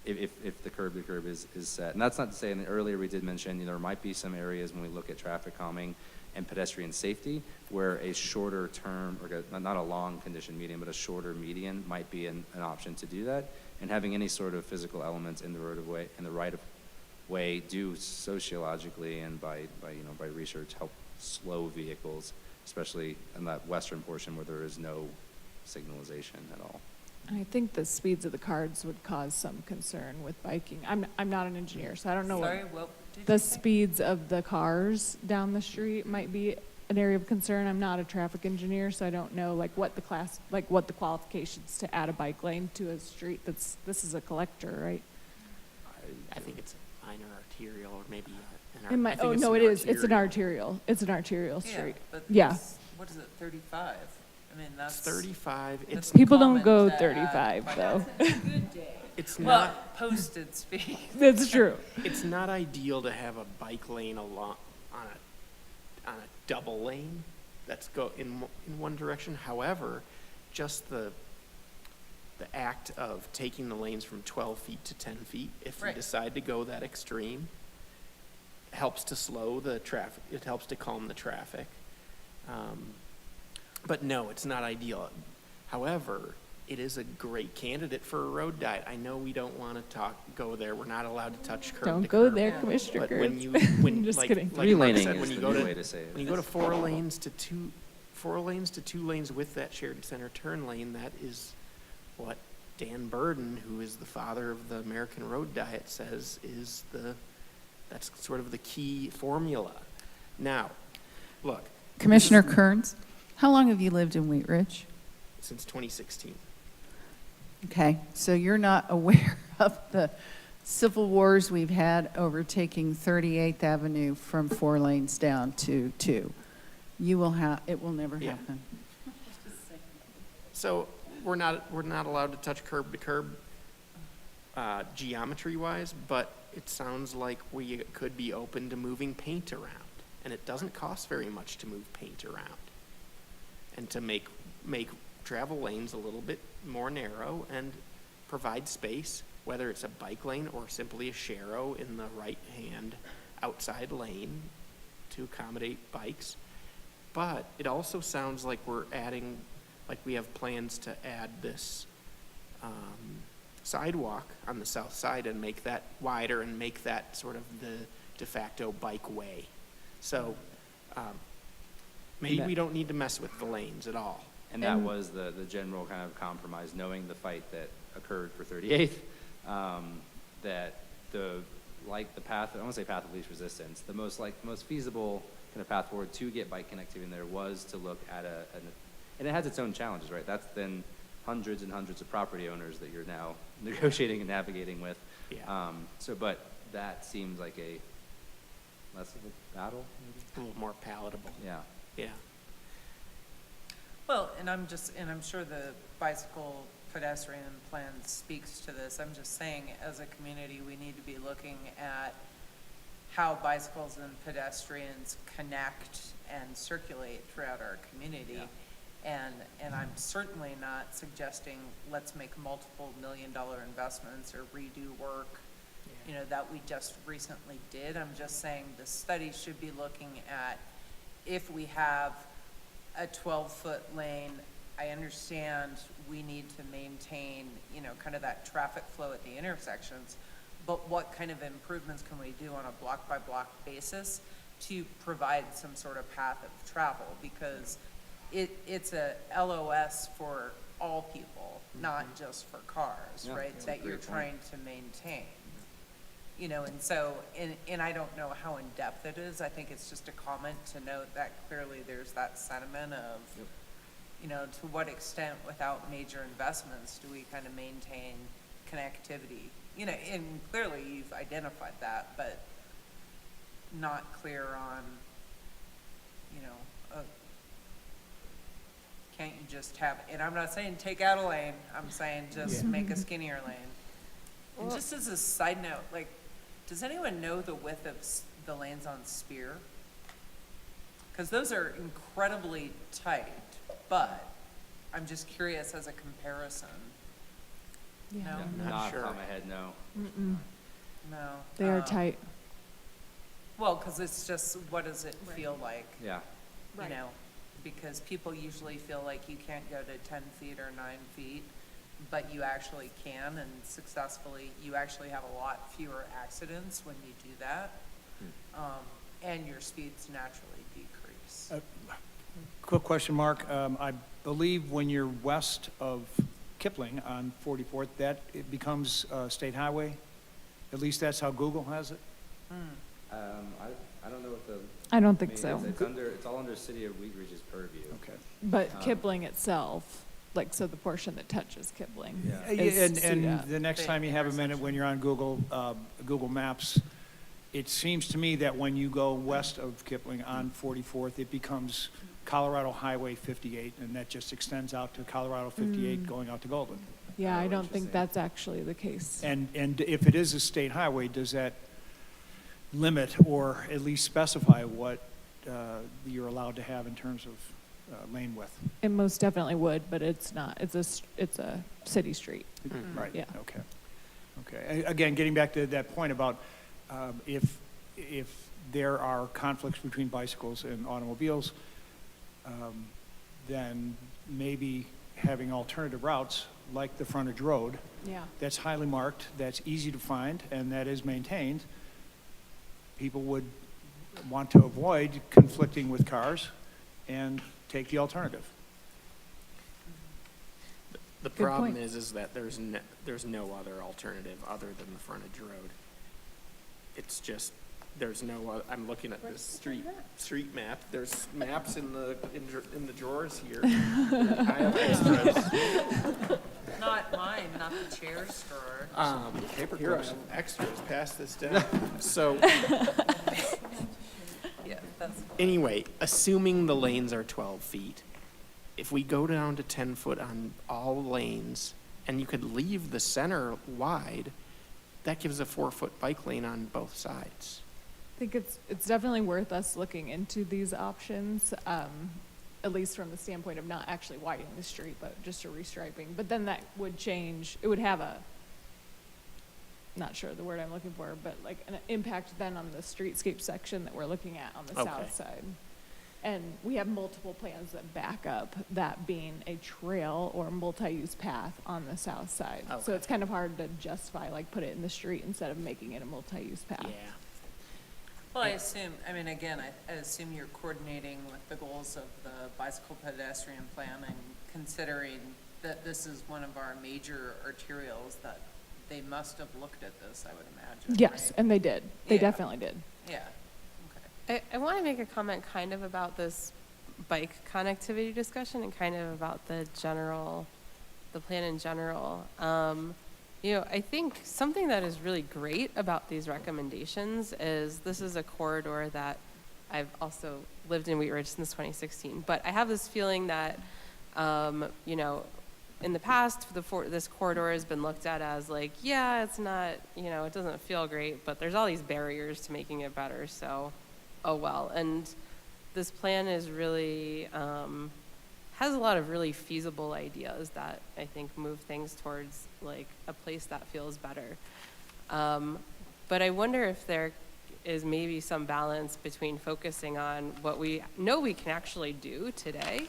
if the curb to curb is set. And that's not to say, and earlier we did mention, there might be some areas when we look at traffic calming and pedestrian safety where a shorter term, or not a long condition median, but a shorter median might be an option to do that. And having any sort of physical elements in the right of way do sociologically and by research help slow vehicles, especially in that western portion where there is no signalization at all. And I think the speeds of the cars would cause some concern with biking. I'm not an engineer, so I don't know Sorry, what what did the you say? speeds of the cars down the street might be an area of concern. I'm not a traffic engineer, so I don't know what the qualifications to add a bike lane to a street this is a collector, right? I think it's a minor arterial or maybe It might, oh, no, it is. It's an arterial. It's an arterial Yeah, street. but Yeah. this- what is it, 35? I mean, that's. It's 35. that's It's, People don't common go to add 35 bike though. it's Well, not, posted speed. That's true. it's not ideal to have a bike lane along, on a double lane that's go in one direction. However, just the act of taking the lanes from 12 feet to 10 feet, if we Right. decide to go that extreme, helps to slow the traffic. It helps to calm the traffic. But no, it's not ideal. However, it is a great candidate for a road diet. I know we don't want to go there. We're not allowed to touch curb Don't to go curb. there, Commissioner But when Kurtz. you, Just like kidding. Mark Three-laning said, is when you the go new to, way to say it. when you go to 4 lanes to 2 lanes with that shared center turn lane, that is what Dan Burden, who is the father of the American road diet, says that's sort of the key formula. Now, look, Commissioner Kearns, how long have you lived in Wheat Ridge? since 2016. Okay, so you're not aware of the civil wars we've had over taking 38th Avenue from 4 lanes down to 2. It will never Yeah. happen. So we're not allowed to touch curb to curb geometry-wise, but it sounds like we could be open to moving paint around. And it doesn't cost very much to move paint around. And to make travel lanes a little bit more narrow and provide space, whether it's a bike lane or simply a sharrow in the right-hand outside lane to accommodate bikes. But it also sounds like we have plans to add this sidewalk on the south side and make that wider and make that sort of the de facto bike way. So maybe we don't need to mess with the lanes at all. And that was the general kind of compromise, knowing the fight that occurred for 38th, that the path, I don't want to say path of least resistance, the most feasible kind of path forward to get bike connectivity in there was to look at and it has its own challenges, right? That's then hundreds and hundreds of property owners that you're now negotiating and navigating with. Yeah. But that seems like a less of a battle, maybe? A little more palatable. Yeah. Yeah. Well, and I'm sure the bicycle pedestrian plan speaks to this. I'm just saying, as a community, we need to be looking at how bicycles and pedestrians connect and circulate throughout our community. And I'm certainly not suggesting let's make multiple $million-dollar investments or redo work, that we just recently did. I'm just saying the study should be looking at if we have a 12-foot lane. I understand we need to maintain, kind of that traffic flow at the intersections, but what kind of improvements can we do on a block-by-block basis to provide some sort of path of travel? Because it's a LOS for all people, not just for cars, Yeah, right? that's a That you're great point. trying to maintain. And so, and I don't know how in-depth it is. I think it's just a comment to note that clearly there's that sentiment of, to what extent without major investments do we kind of maintain connectivity. You know, and clearly you've identified that, but not clear on, you know, can't you just have, and I'm not saying take out a lane, I'm saying just make a skinnier lane. And just as a side note, like, does anyone know the width of the lanes on Spear? Because those are incredibly tight, but I'm just curious as a comparison. No? Not Not sure. off my head, no. No. They are tight. Well, because it's just, what does it feel like? Yeah. You know, because people usually feel like you can't go to 10 feet or 9 feet, but you actually can, and successfully, you actually have a lot fewer accidents when you do that. And your speeds naturally decrease. Quick question, Mark. I believe when you're west of Kipling on 44th, that it becomes state highway? At least that's how Google has it? I don't know what the. I don't think I mean, so. It's all under City of Wheat Ridge's purview. Okay. But Kipling itself, like, so the portion that touches Kipling. Yeah. is And CDOT. the next time you have a minute, when you're on Google Maps, it seems to me that when you go west of Kipling on 44th, it becomes Colorado Highway 58, and that just extends out to Colorado 58 going out to Golden. Yeah, I Oh, don't think interesting. that's actually the case. And if it is a state highway, does that limit or at least specify what you're allowed to have in terms of lane width? It most definitely would, but it's not. It's a city street. Right, Yeah. okay. Okay, again, getting back to that point about if there are conflicts between bicycles and automobiles, then maybe having alternative routes like the frontage road Yeah. that's highly marked, that's easy to find, and that is maintained, people would want to avoid conflicting with cars and take the alternative. The Good problem point. is that there's no other alternative other than the frontage road. It's just, there's no, I'm looking at this street map. There's maps in the drawers here. I have extras. Not mine, not the chair's drawer. Here I have extras, pass this down. So, Yeah, that's, anyway, assuming the lanes are 12 feet, if we go down to 10 foot on all lanes, and you could leave the center wide, that gives a 4-foot bike lane on both sides. I think it's definitely worth us looking into these options, at least from the standpoint of not actually widening the street, but just a restriping. But then that would change, it would have a, not sure the word I'm looking for, but like an impact then on the streetscape section that we're looking at on the Okay. south side. And we have multiple plans that back up that being a trail or multi-use path on the south side. So Okay. it's kind of hard to justify, like, put it in the street instead of making it a multi-use path. Yeah. well, I assume, I mean, again, I assume you're coordinating with the goals of the bicycle pedestrian plan and considering that this is one of our major arterials, that they must have looked at this, I would imagine. Yes, right? and they did. They Yeah. definitely did. Yeah, okay. I want to make a comment kind of about this bike connectivity discussion and kind of about the plan in general. I think something that is really great about these recommendations is this is a corridor that I've also lived in Wheat Ridge since 2016, but I have this feeling that, in the past, this corridor has been looked at as like, yeah, it's not, it doesn't feel great, but there's all these barriers to making it better, so, oh well. And this plan is really, has a lot of really feasible ideas that I think move things towards like a place that feels better. But I wonder if there is maybe some balance between focusing on what we know we can actually do today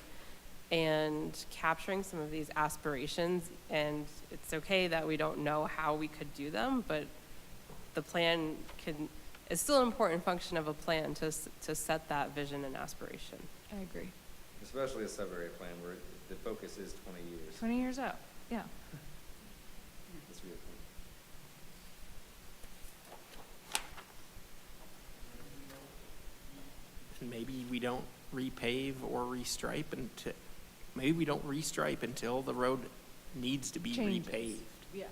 and capturing some of these aspirations. And it's okay that we don't know how we could do them, but the plan is still an important function of a plan to set that vision and aspiration. I agree. Especially a sub-area plan where the focus is 20 years. 20 years out, yeah. That's really cool. And maybe we don't repave or restripe maybe we don't restripe until the road needs to be Changes. repaved. Yeah.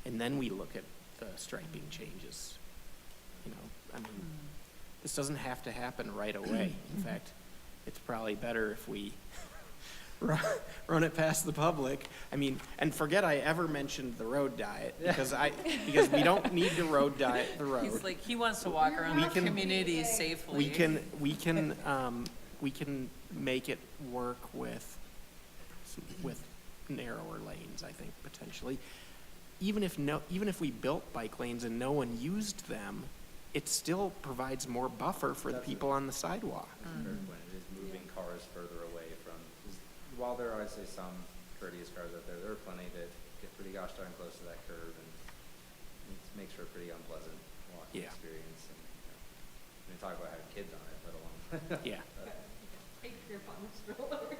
and then we look at the striping changes. You know, I mean, this doesn't have to happen right away. In fact, it's probably better if we run it past the public. I mean, and forget I ever mentioned the road diet, because we don't need to road diet the road. He's like, he wants to walk around the community safely. We can make it work with narrower lanes, I think, potentially. Even if we built bike lanes and no one used them, it still provides more buffer for the people on the sidewalk. Fair point. It is moving cars further away from, 'cause while there are, I'd say, some courteous cars out there, there are plenty that get pretty gosh darn close to that curve, and it makes for a pretty unpleasant walking Yeah. experience. And, we talk about having kids on it, let alone. Yeah.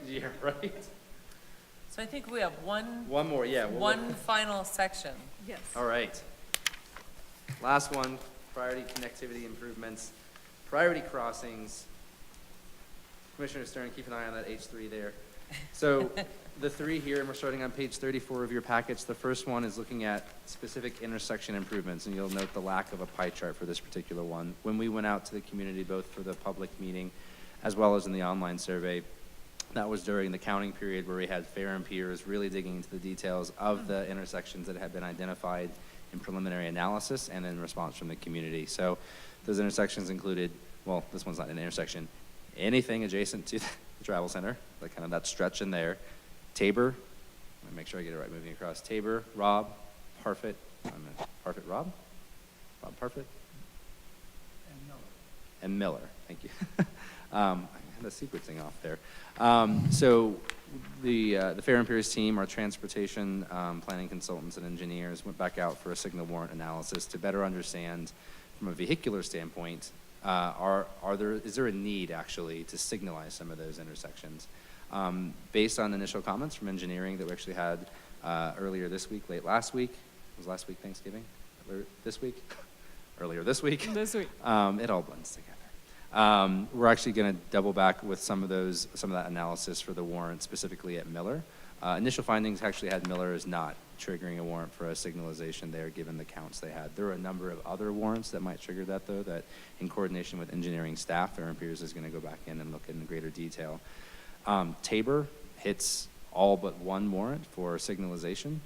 Yeah, right. So I think we have one One more, yeah. one final section. Yes. All right. Last one, priority connectivity improvements, priority crossings. Commissioner Stern, keep an eye on that H3 there. So the three here, and we're starting on page 34 of your package. The first one is looking at specific intersection improvements, and you'll note the lack of a pie chart for this particular one. When we went out to the community, both for the public meeting as well as in the online survey, that was during the counting period where we had fair and peers really digging into the details of the intersections that had been identified in preliminary analysis and in response from the community. So those intersections included, well, this one's not an intersection, anything adjacent to the travel center, like kind of that stretch in there. Tabor, let me make sure I get it right, moving across. Tabor, Robb, Parfit, Parfit, Robb? Robb, Parfit? And Miller, thank you. I had the sequencing off there. So the Fair and Peers team, our transportation planning consultants and engineers went back out for a signal warrant analysis to better understand from a vehicular standpoint, is there a need actually to signalize some of those intersections? Based on initial comments from engineering that we actually had earlier this week, late last week, was last week Thanksgiving? This week? Earlier this week? This week. It all blends together. We're actually going to double back with some of that analysis for the warrant, specifically at Miller. Initial findings actually had Miller as not triggering a warrant for a signalization there, given the counts they had. There are a number of other warrants that might trigger that, though, that in coordination with engineering staff, Fair and Peers is going to go back in and look in greater detail. Tabor hits all but one warrant for signalization,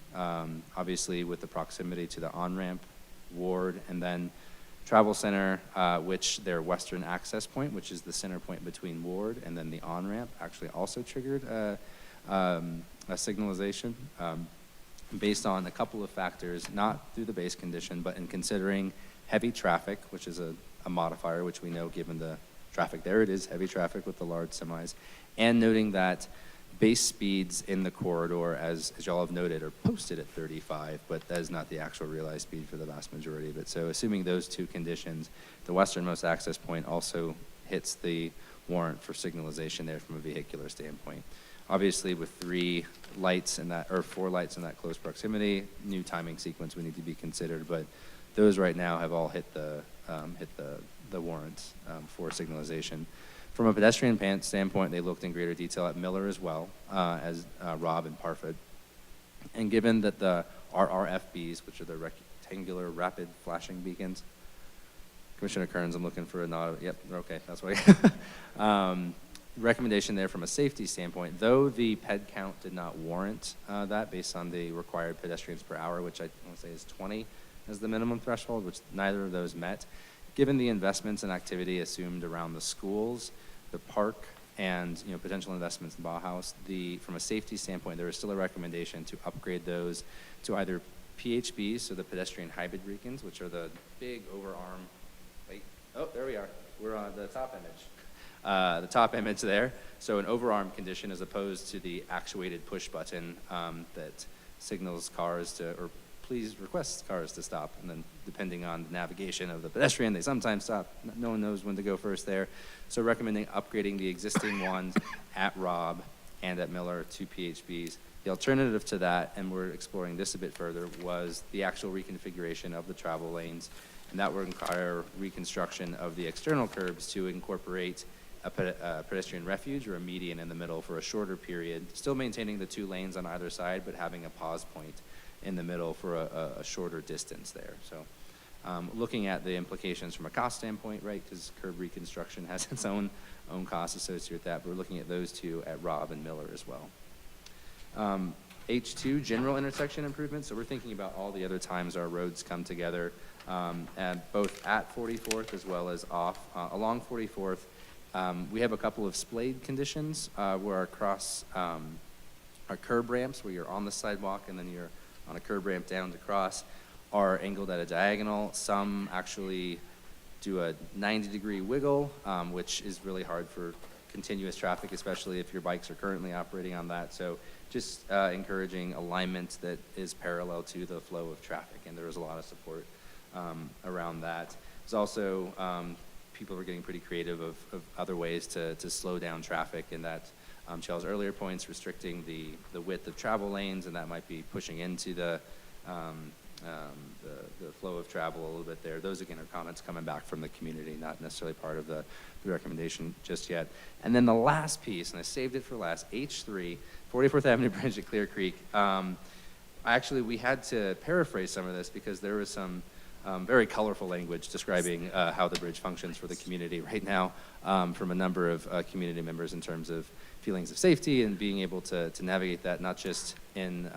obviously with the proximity to the on-ramp, Ward, and then Travel Center, which their western access point, which is the center point between Ward and then the on-ramp, actually also triggered a signalization based on a couple of factors, not through the base condition, but in considering heavy traffic, which is a modifier, which we know given the traffic there, it is heavy traffic with the large semis, and noting that base speeds in the corridor, as y'all have noted, are posted at 35, but that is not the actual realized speed for the vast majority of it. So assuming those two conditions, the westernmost access point also hits the warrant for signalization there from a vehicular standpoint. Obviously, with 4 lights in that close proximity, new timing sequence would need to be considered, but those right now have all hit the warrants for signalization. From a pedestrian standpoint, they looked in greater detail at Miller as well as Robb and Parfit. And given that the RRFBs, which are the rectangular rapid flashing beacons, Commissioner Kearns, I'm looking for a nod. Yep, okay, that's what recommendation there from a safety standpoint, though the ped count did not warrant that based on the required pedestrians per hour, which I want to say is 20 as the minimum threshold, which neither of those met. Given the investments and activity assumed around the schools, the park, and potential investments in Bauhaus, from a safety standpoint, there is still a recommendation to upgrade those to either PHBs, so the pedestrian hybrid beacons, which are the big overarm. Oh, there we are. We're on the top image. The top image there. So an overarm condition as opposed to the actuated push button that signals cars to, or please request cars to stop. And then depending on the navigation of the pedestrian, they sometimes stop. No one knows when to go first there. So recommending upgrading the existing ones at Robb and at Miller to PHBs. The alternative to that, and we're exploring this a bit further, was the actual reconfiguration of the travel lanes. And that would require reconstruction of the external curbs to incorporate a pedestrian refuge or a median in the middle for a shorter period, still maintaining the 2 lanes on either side, but having a pause point. in the middle for a shorter distance there. So looking at the implications from a cost standpoint, right, because curb reconstruction has its own costs associated with that, but we're looking at those two at Robb and Miller as well. H2, general intersection improvements. So we're thinking about all the other times our roads come together, and both at 44th as well as off along 44th. We have a couple of splayed conditions where our curb ramps, where you're on the sidewalk and then you're on a curb ramp down to cross, are angled at a diagonal. Some actually do a 90-degree wiggle, which is really hard for continuous traffic, especially if your bikes are currently operating on that. So just encouraging alignment that is parallel to the flow of traffic, and there was a lot of support around that. There's also people were getting pretty creative of other ways to slow down traffic, and that Shell's earlier points restricting the width of travel lanes, and that might be pushing into the flow of travel a little bit there. Those, again, are comments coming back from the community, not necessarily part of the recommendation just yet. And then the last piece, and I saved it for last, H3, 44th Avenue Bridge at Clear Creek. Actually, we had to paraphrase some of this because there was some very colorful language describing how the bridge functions for the community right now from a number of community members in terms of feelings of safety and being able to navigate that, not just in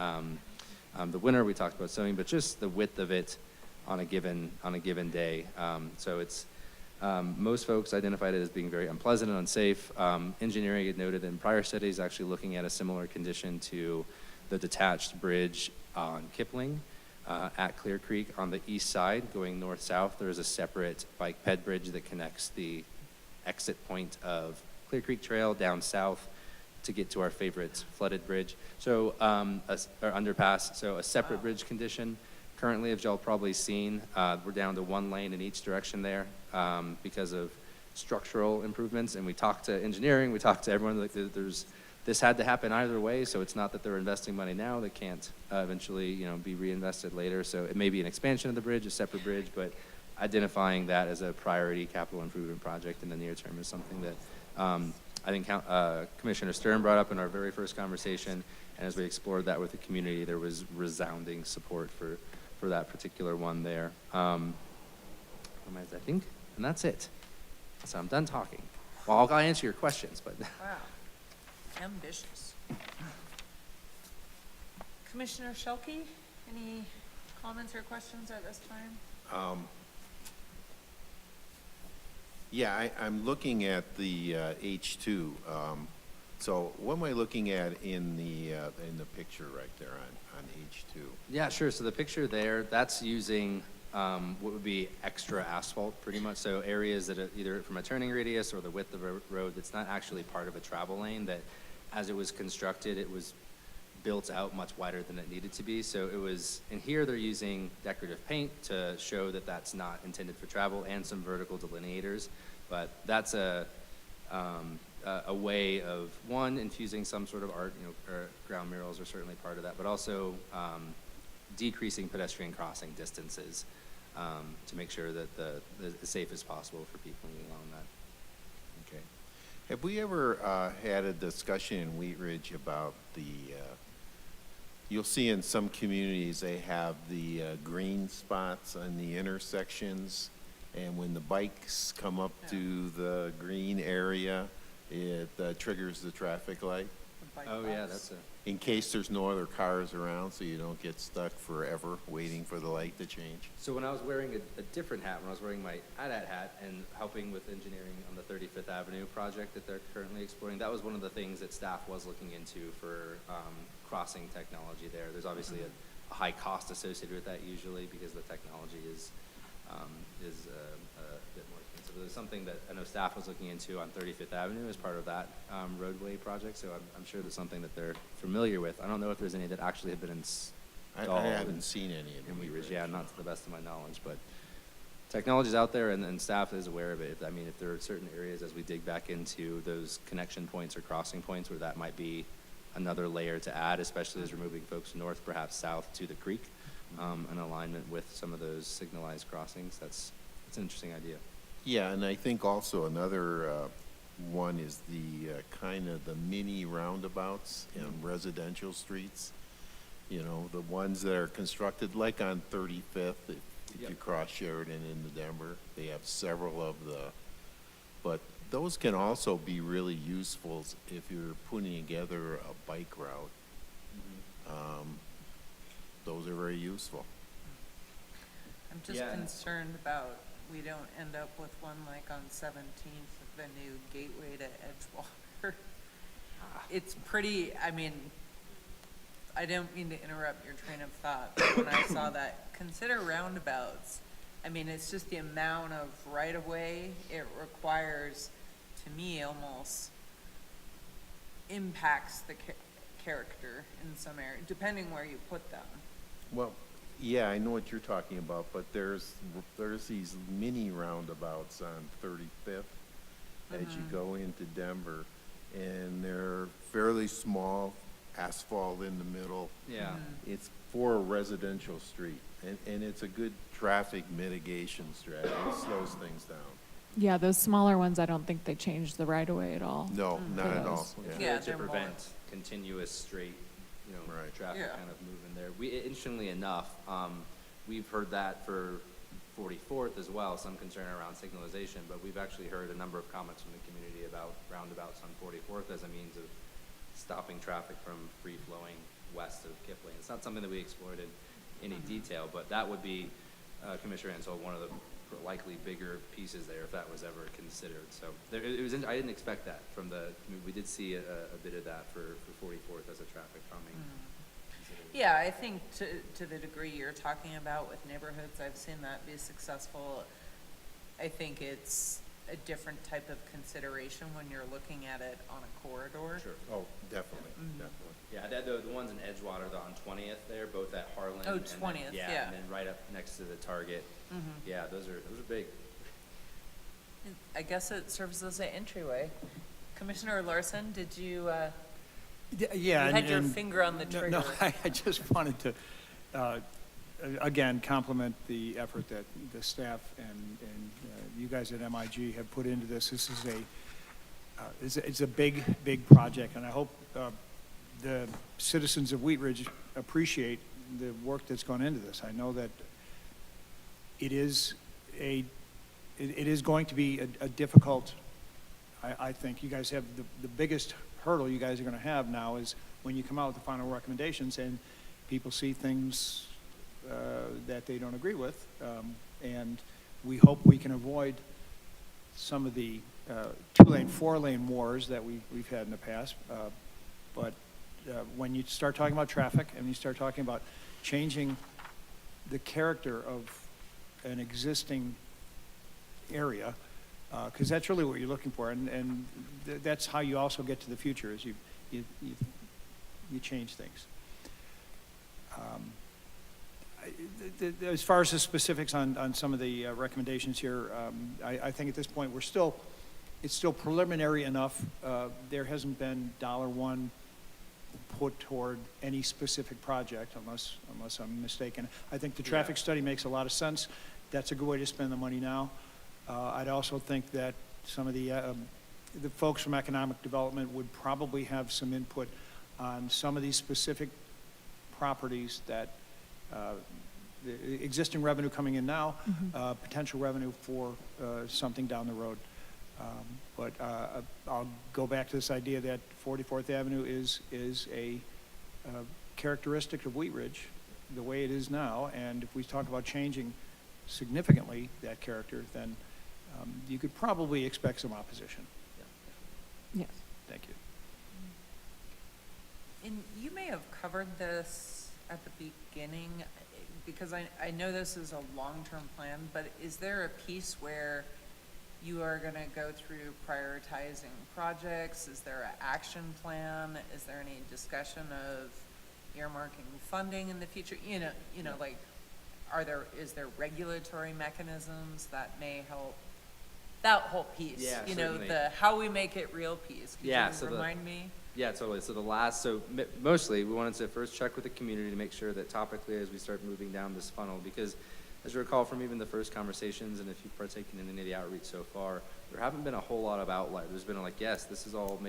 the winter, we talked about sewing, but just the width of it on a given day. So it's most folks identified it as being very unpleasant and unsafe. Engineering had noted in prior studies actually looking at a similar condition to the detached bridge on Kipling at Clear Creek on the east side going north-south. There is a separate bike ped bridge that connects the exit point of Clear Creek Trail down south to get to our favorite flooded bridge. So, or underpass, so a separate bridge condition. Currently, as y'all probably seen, we're down to one lane in each direction there because of structural improvements. And we talked to engineering, we talked to everyone, like this had to happen either way, so it's not that they're investing money now that can't eventually, be reinvested later. So it may be an expansion of the bridge, a separate bridge, but identifying that as a priority capital improvement project in the near term is something that I think Commissioner Stern brought up in our very first conversation, and as we explored that with the community, there was resounding support for that particular one there. I think, and that's it. So I'm done talking. Well, I'll answer your questions, but. Wow, ambitious. Commissioner Shelkey, any comments or questions at this time? Yeah, I'm looking at the H2. So what am I looking at in the picture right there on H2? Yeah, sure. So the picture there, that's using what would be extra asphalt pretty much. So areas that are either from a turning radius or the width of a road that's not actually part of a travel lane, that as it was constructed, it was built out much wider than it needed to be. So it was, in here they're using decorative paint to show that that's not intended for travel, and some vertical delineators. But that's a way of, one, infusing some sort of art, or ground murals are certainly part of that, but also decreasing pedestrian crossing distances to make sure that as safe as possible for people moving along that. Okay. Have we ever had a discussion in Wheat Ridge about you'll see in some communities they have the green spots on the intersections, and when the bikes come up to the green area, it triggers the traffic light Oh, yeah, that's a. in case there's no other cars around, so you don't get stuck forever waiting for the light to change. So when I was wearing a different hat, when I was wearing my ADAT hat and helping with engineering on the 35th Avenue project that they're currently exploring, that was one of the things that staff was looking into for crossing technology there. There's obviously a high cost associated with that usually because the technology is a bit more expensive. It was something that I know staff was looking into on 35th Avenue as part of that roadway project, so I'm sure that's something that they're familiar with. I don't know if there's any that actually have been installed. I haven't seen any in Wheat Ridge, yeah, not to the best of my knowledge, but technology's out there and staff is aware of it. If there are certain areas as we dig back into those connection points or crossing points where that might be another layer to add, especially as we're moving folks north, perhaps south to the creek, in alignment with some of those signalized crossings, that's an interesting idea. Yeah, and I think also another one is the kind of the mini roundabouts in residential streets. You know, the ones that are constructed, like on 35th, if you Yep. cross Sheridan into Denver, they have several of but those can also be really useful if you're putting together a bike route. Those are very useful. I'm just Yeah. concerned about, we don't end up with one like on 17th, the new gateway to Edgewater. It's pretty, I mean, I don't mean to interrupt your train of thought, but when I saw that, consider roundabouts. I mean, it's just the amount of right-of-way it requires, to me, almost impacts the character in some area, depending where you put them. Well, yeah, I know what you're talking about, but there's these mini roundabouts on 35th as you go into Denver, and they're fairly small, asphalt in the middle. Yeah. It's for a residential street, and it's a good traffic mitigation strategy. It slows things down. Yeah, those smaller ones, I don't think they change the right of way at all. No, not at all, those. yeah. Yeah, To they're more- prevent continuous straight, Right. traffic Yeah. kind of moving there. Interestingly enough, we've heard that for 44th as well, some concern around signalization, but we've actually heard a number of comments from the community about roundabouts on 44th as a means of stopping traffic from free-flowing west of Kipling. It's not something that we explored in any detail, but that would be, Commissioner Ansel, one of the likely bigger pieces there if that was ever considered. So I didn't expect that from we did see a bit of that for 44th as a traffic calming. Yeah, I think to the degree you're talking about with neighborhoods, I've seen that be successful. I think it's a different type of consideration when you're looking at it on a corridor. Sure. Oh, definitely, definitely. Yeah, the ones in Edgewater, on 20th there, both at Harlan. Oh, and then- 20th, yeah. And then right up next to the Target. Yeah, those are big. I guess it serves as an entryway. Commissioner Larson, did you, Yeah. you had and- your and- finger on the trigger. No, I just wanted to, again, compliment the effort that the staff and you guys at MIG have put into this. This is it's a big, big project, and I hope the citizens of Wheat Ridge appreciate the work that's gone into this. I know that it is going to be a difficult, I think you guys have the biggest hurdle you guys are going to have now is when you come out with the final recommendations and people see things that they don't agree with. And we hope we can avoid some of the 2-lane, 4-lane wars that we've had in the past. But when you start talking about traffic and you start talking about changing the character of an existing area, because that's really what you're looking for, and that's how you also get to the future, is you change things. As far as the specifics on some of the recommendations here, I think at this point it's still preliminary enough. There hasn't been $1 put toward any specific project, unless I'm mistaken. I think the traffic study makes a lot of sense. That's a good way to spend the money now. I'd also think that some of the folks from economic development would probably have some input on some of these specific properties that the existing revenue coming in now, potential revenue for something down the road. But I'll go back to this idea that 44th Avenue is a characteristic of Wheat Ridge, the way it is now, and if we talk about changing significantly that character, then you could probably expect some opposition. Yes. Thank you. And you may have covered this at the beginning, because I know this is a long-term plan, but is there a piece where you are going to go through prioritizing projects? Is there an action plan? Is there any discussion of earmarking funding in the future? Like, is there regulatory mechanisms that may help that whole piece? Yeah, certainly. The how we make it real piece. Could Yeah, you so remind me? Yeah, totally. So mostly we wanted to first check with the community to make sure that topically as we start moving down this funnel, because as you recall from even the first conversations, and if you've partaken in any of the outreach so far, there haven't been a whole lot of outliers. There's been this is all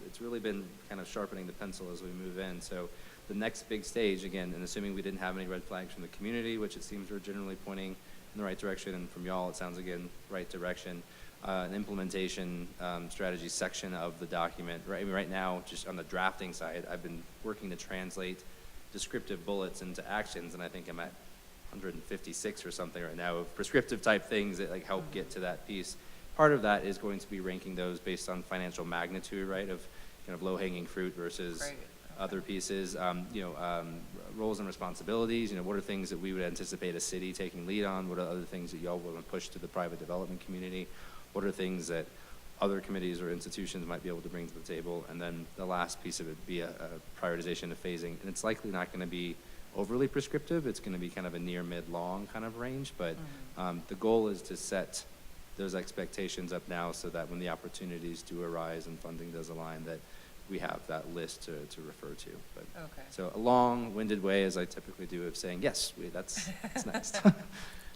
it's really been kind of sharpening the pencil as we move in. So the next big stage, again, and assuming we didn't have any red flags from the community, which it seems we're generally pointing in the right direction, and from y'all, it sounds again, right direction, an implementation strategy section of the document. Right, I mean, right now, just on the drafting side, I've been working to translate descriptive bullets into actions, and I think I'm at 156 or something right now of prescriptive type things that like help get to that piece. Part of that is going to be ranking those based on financial magnitude, right, of kind of low-hanging fruit versus Great. other pieces. Roles and responsibilities, what are things that we would anticipate a city taking lead on? What are other things that y'all want to push to the private development community? What are things that other committees or institutions might be able to bring to the table? And then the last piece of it would be a prioritization of phasing. And it's likely not going to be overly prescriptive. It's going to be kind of a near, mid, long kind of range. But the goal is to set those expectations up now so that when the opportunities do arise and funding does align, that we have that list to refer to. But Okay. so a long-winded way, as I typically do, of saying, yes, that's next.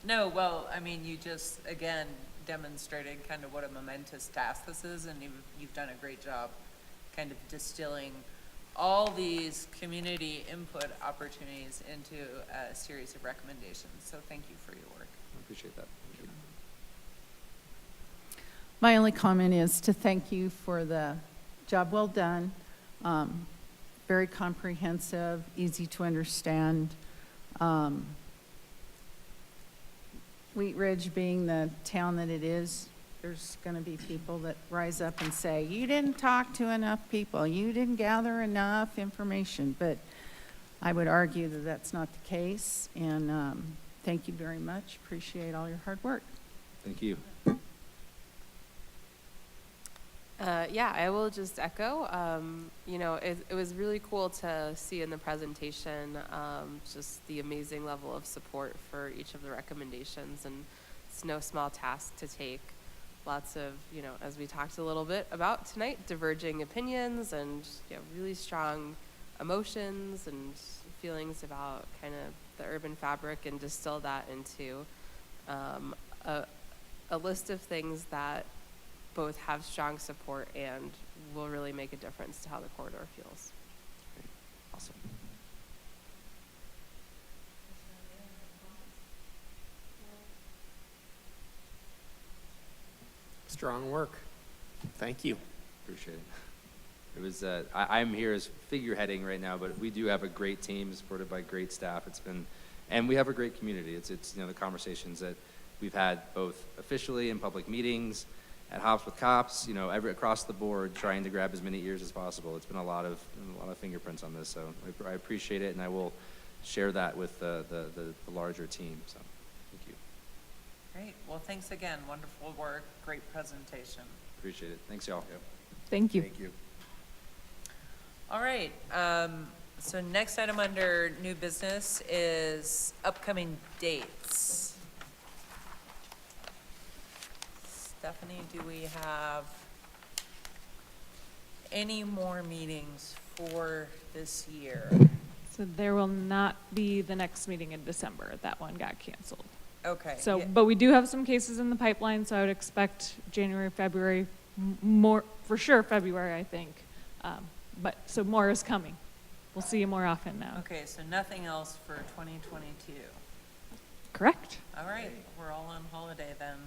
No, well, I mean, you just, again, demonstrated kind of what a momentous task this is, and you've done a great job kind of distilling all these community input opportunities into a series of recommendations. So thank you for your work. I appreciate that. Thank you. My only comment is to thank you for the job well done, very comprehensive, easy to understand. Wheat Ridge being the town that it is, there's going to be people that rise up and say, you didn't talk to enough people, you didn't gather enough information, but I would argue that that's not the case, and thank you very much. Appreciate all your hard work. Thank you. Yeah, I will just echo. It was really cool to see in the presentation just the amazing level of support for each of the recommendations, and it's no small task to take. Lots of, as we talked a little bit about tonight, diverging opinions and really strong emotions and feelings about kind of the urban fabric, and distill that into a list of things that both have strong support and will really make a difference to how the corridor feels. Great. Awesome. Strong work. Thank you. Appreciate it. It was, I'm here as figureheading right now, but we do have a great team supported by great staff. And we have a great community. It's the conversations that we've had both officially in public meetings, at Hops with Cops, across the board, trying to grab as many ears as possible. It's been a lot of fingerprints on this, so I appreciate it, and I will share that with the larger team. So, thank you. Great. Well, thanks again. Wonderful work. Great presentation. Appreciate it. Thanks, y'all. Thank you. Thank you. All right. So next item under new business is upcoming dates. Stephanie, do we have any more meetings for this year? So there will not be the next meeting in December. That one got canceled. Okay. So, yeah. but we do have some cases in the pipeline, so I would expect January, February, more, for sure February, I think. So more is coming. We'll see you more often now. Okay, so nothing else for 2022. Correct? All right, we're all on holiday then.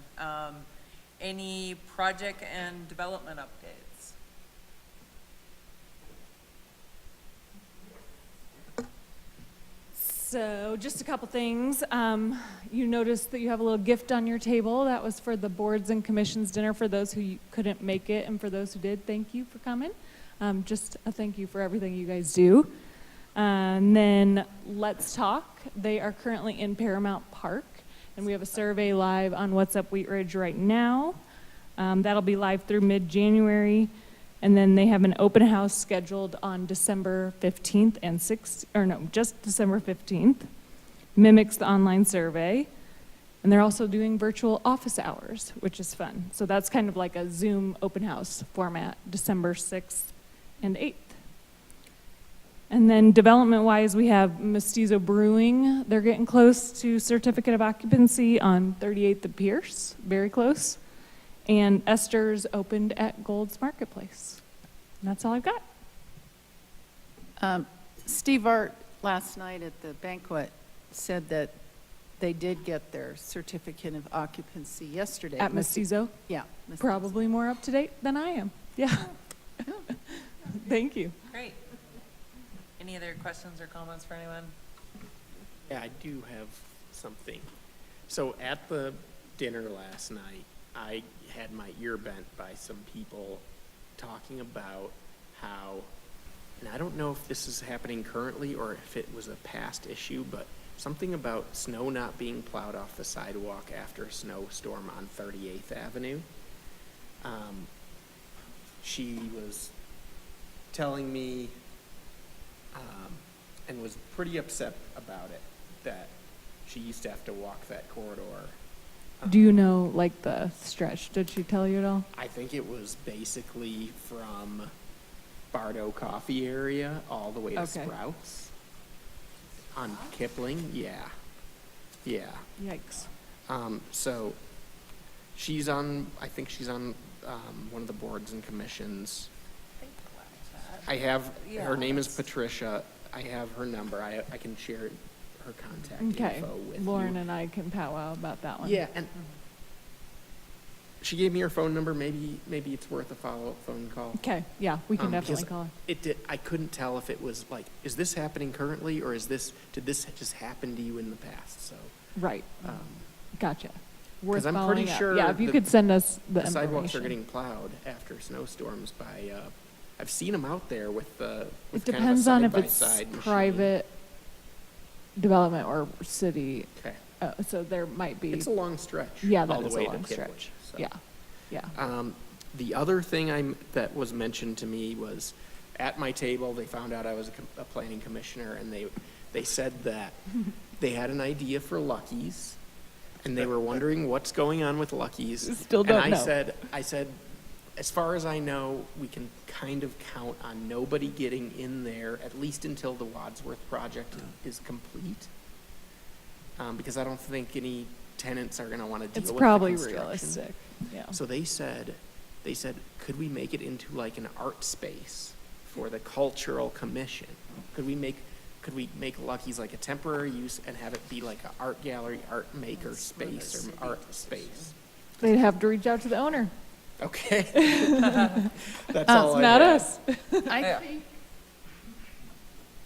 Any project and development updates? So just a couple things. You noticed that you have a little gift on your table. That was for the boards and commissions dinner for those who couldn't make it, and for those who did, thank you for coming. Just a thank you for everything you guys do. And then Let's Talk. They are currently in Paramount Park, and we have a survey live on What's Up Wheat Ridge right now. That'll be live through mid-January. And then they have an open house scheduled on December 15th and 6th, or no, just December 15th. Mimics the online survey. And they're also doing virtual office hours, which is fun. So that's kind of like a Zoom open house format, December 6th and 8th. And then development-wise, we have Mestizo Brewing. They're getting close to certificate of occupancy on 38th and Pierce, very close. And Esther's opened at Gold's Marketplace. And that's all I've got. Steve Art, last night at the banquet, said that they did get their certificate of occupancy yesterday. At Mestizo, Yeah. Mestizo. probably more up to date than I am. Yeah. Thank you. Great. Any other questions or comments for anyone? Yeah, I do have something. So at the dinner last night, I had my ear bent by some people talking about how, and I don't know if this is happening currently or if it was a past issue, but something about snow not being plowed off the sidewalk after a snowstorm on 38th Avenue. She was telling me, and was pretty upset about it, that she used to have to walk that corridor. Do you know, like, the stretch? Did she tell you at all? I think it was basically from Bardo Coffee area all the way to Okay. Sprouts. On Kipling, yeah. Yeah. Yikes. So she's on, I think she's on one of the boards and commissions. I have, her name is Patricia. I have her number. I can share her contact Okay. info with you. Lauren and I can powwow about that one. Yeah, and she gave me her phone number. Maybe it's worth a follow-up phone call. Okay, yeah, we can Because definitely call her. It did, I couldn't tell if it was like, is this happening currently, or did this just happen to you in the past? So, Right, gotcha. 'cause Worth I'm following pretty up. sure Yeah, if you the- could send us the the sidewalks are information. getting plowed after snowstorms by, I've seen them out there with the, It with kind of a depends on if it's side-by-side machine. private development or city, Okay. so there might be, It's a long stretch. yeah, all that the is a way to long Kipling, stretch. so. Yeah, yeah. The other thing that was mentioned to me was, at my table, they found out I was a planning commissioner, and they said that they had an idea for Lucky's, and they were wondering what's going on with Lucky's. Still don't And know. I said, as far as I know, we can kind of count on nobody getting in there, at least until the Wadsworth project is complete. Because I don't think any tenants are gonna wanna deal with It's the probably construction. realistic, yeah. So they said, could we make it into like an art space for the cultural commission? Could we make Lucky's like a temporary use and have it be like an art gallery, art maker space, or art space? They'd have to reach out to the owner. Okay. That's all I Not had. us.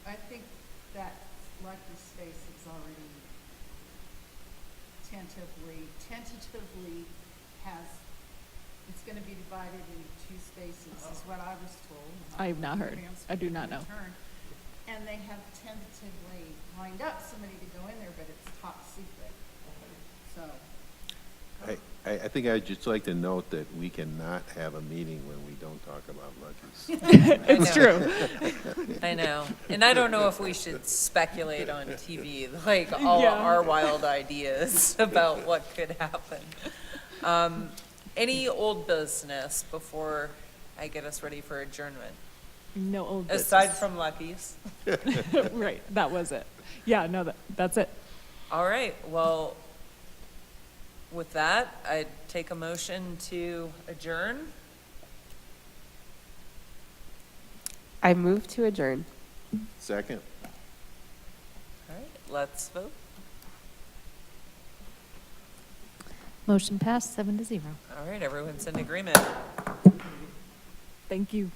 I think that Lucky Space is already tentatively has, it's gonna be divided into two spaces, is what I was told. I have not heard. Transfer I do not know. return. And they have tentatively lined up somebody to go in there, but it's top secret. So, I think I'd just like to note that we cannot have a meeting when we don't talk about Lucky's. It's true. I know. And I don't know if we should speculate on TV, like all Yeah. our wild ideas about what could happen. Any old business before I get us ready for adjournment? No old Aside business. from Lucky's. Right, that was it. Yeah, no, that's it. All right, well, with that, I'd take a motion to adjourn. I move to adjourn. Second? All right, let's vote. Motion passed, 7-0. All right, everyone's in agreement. Thank you.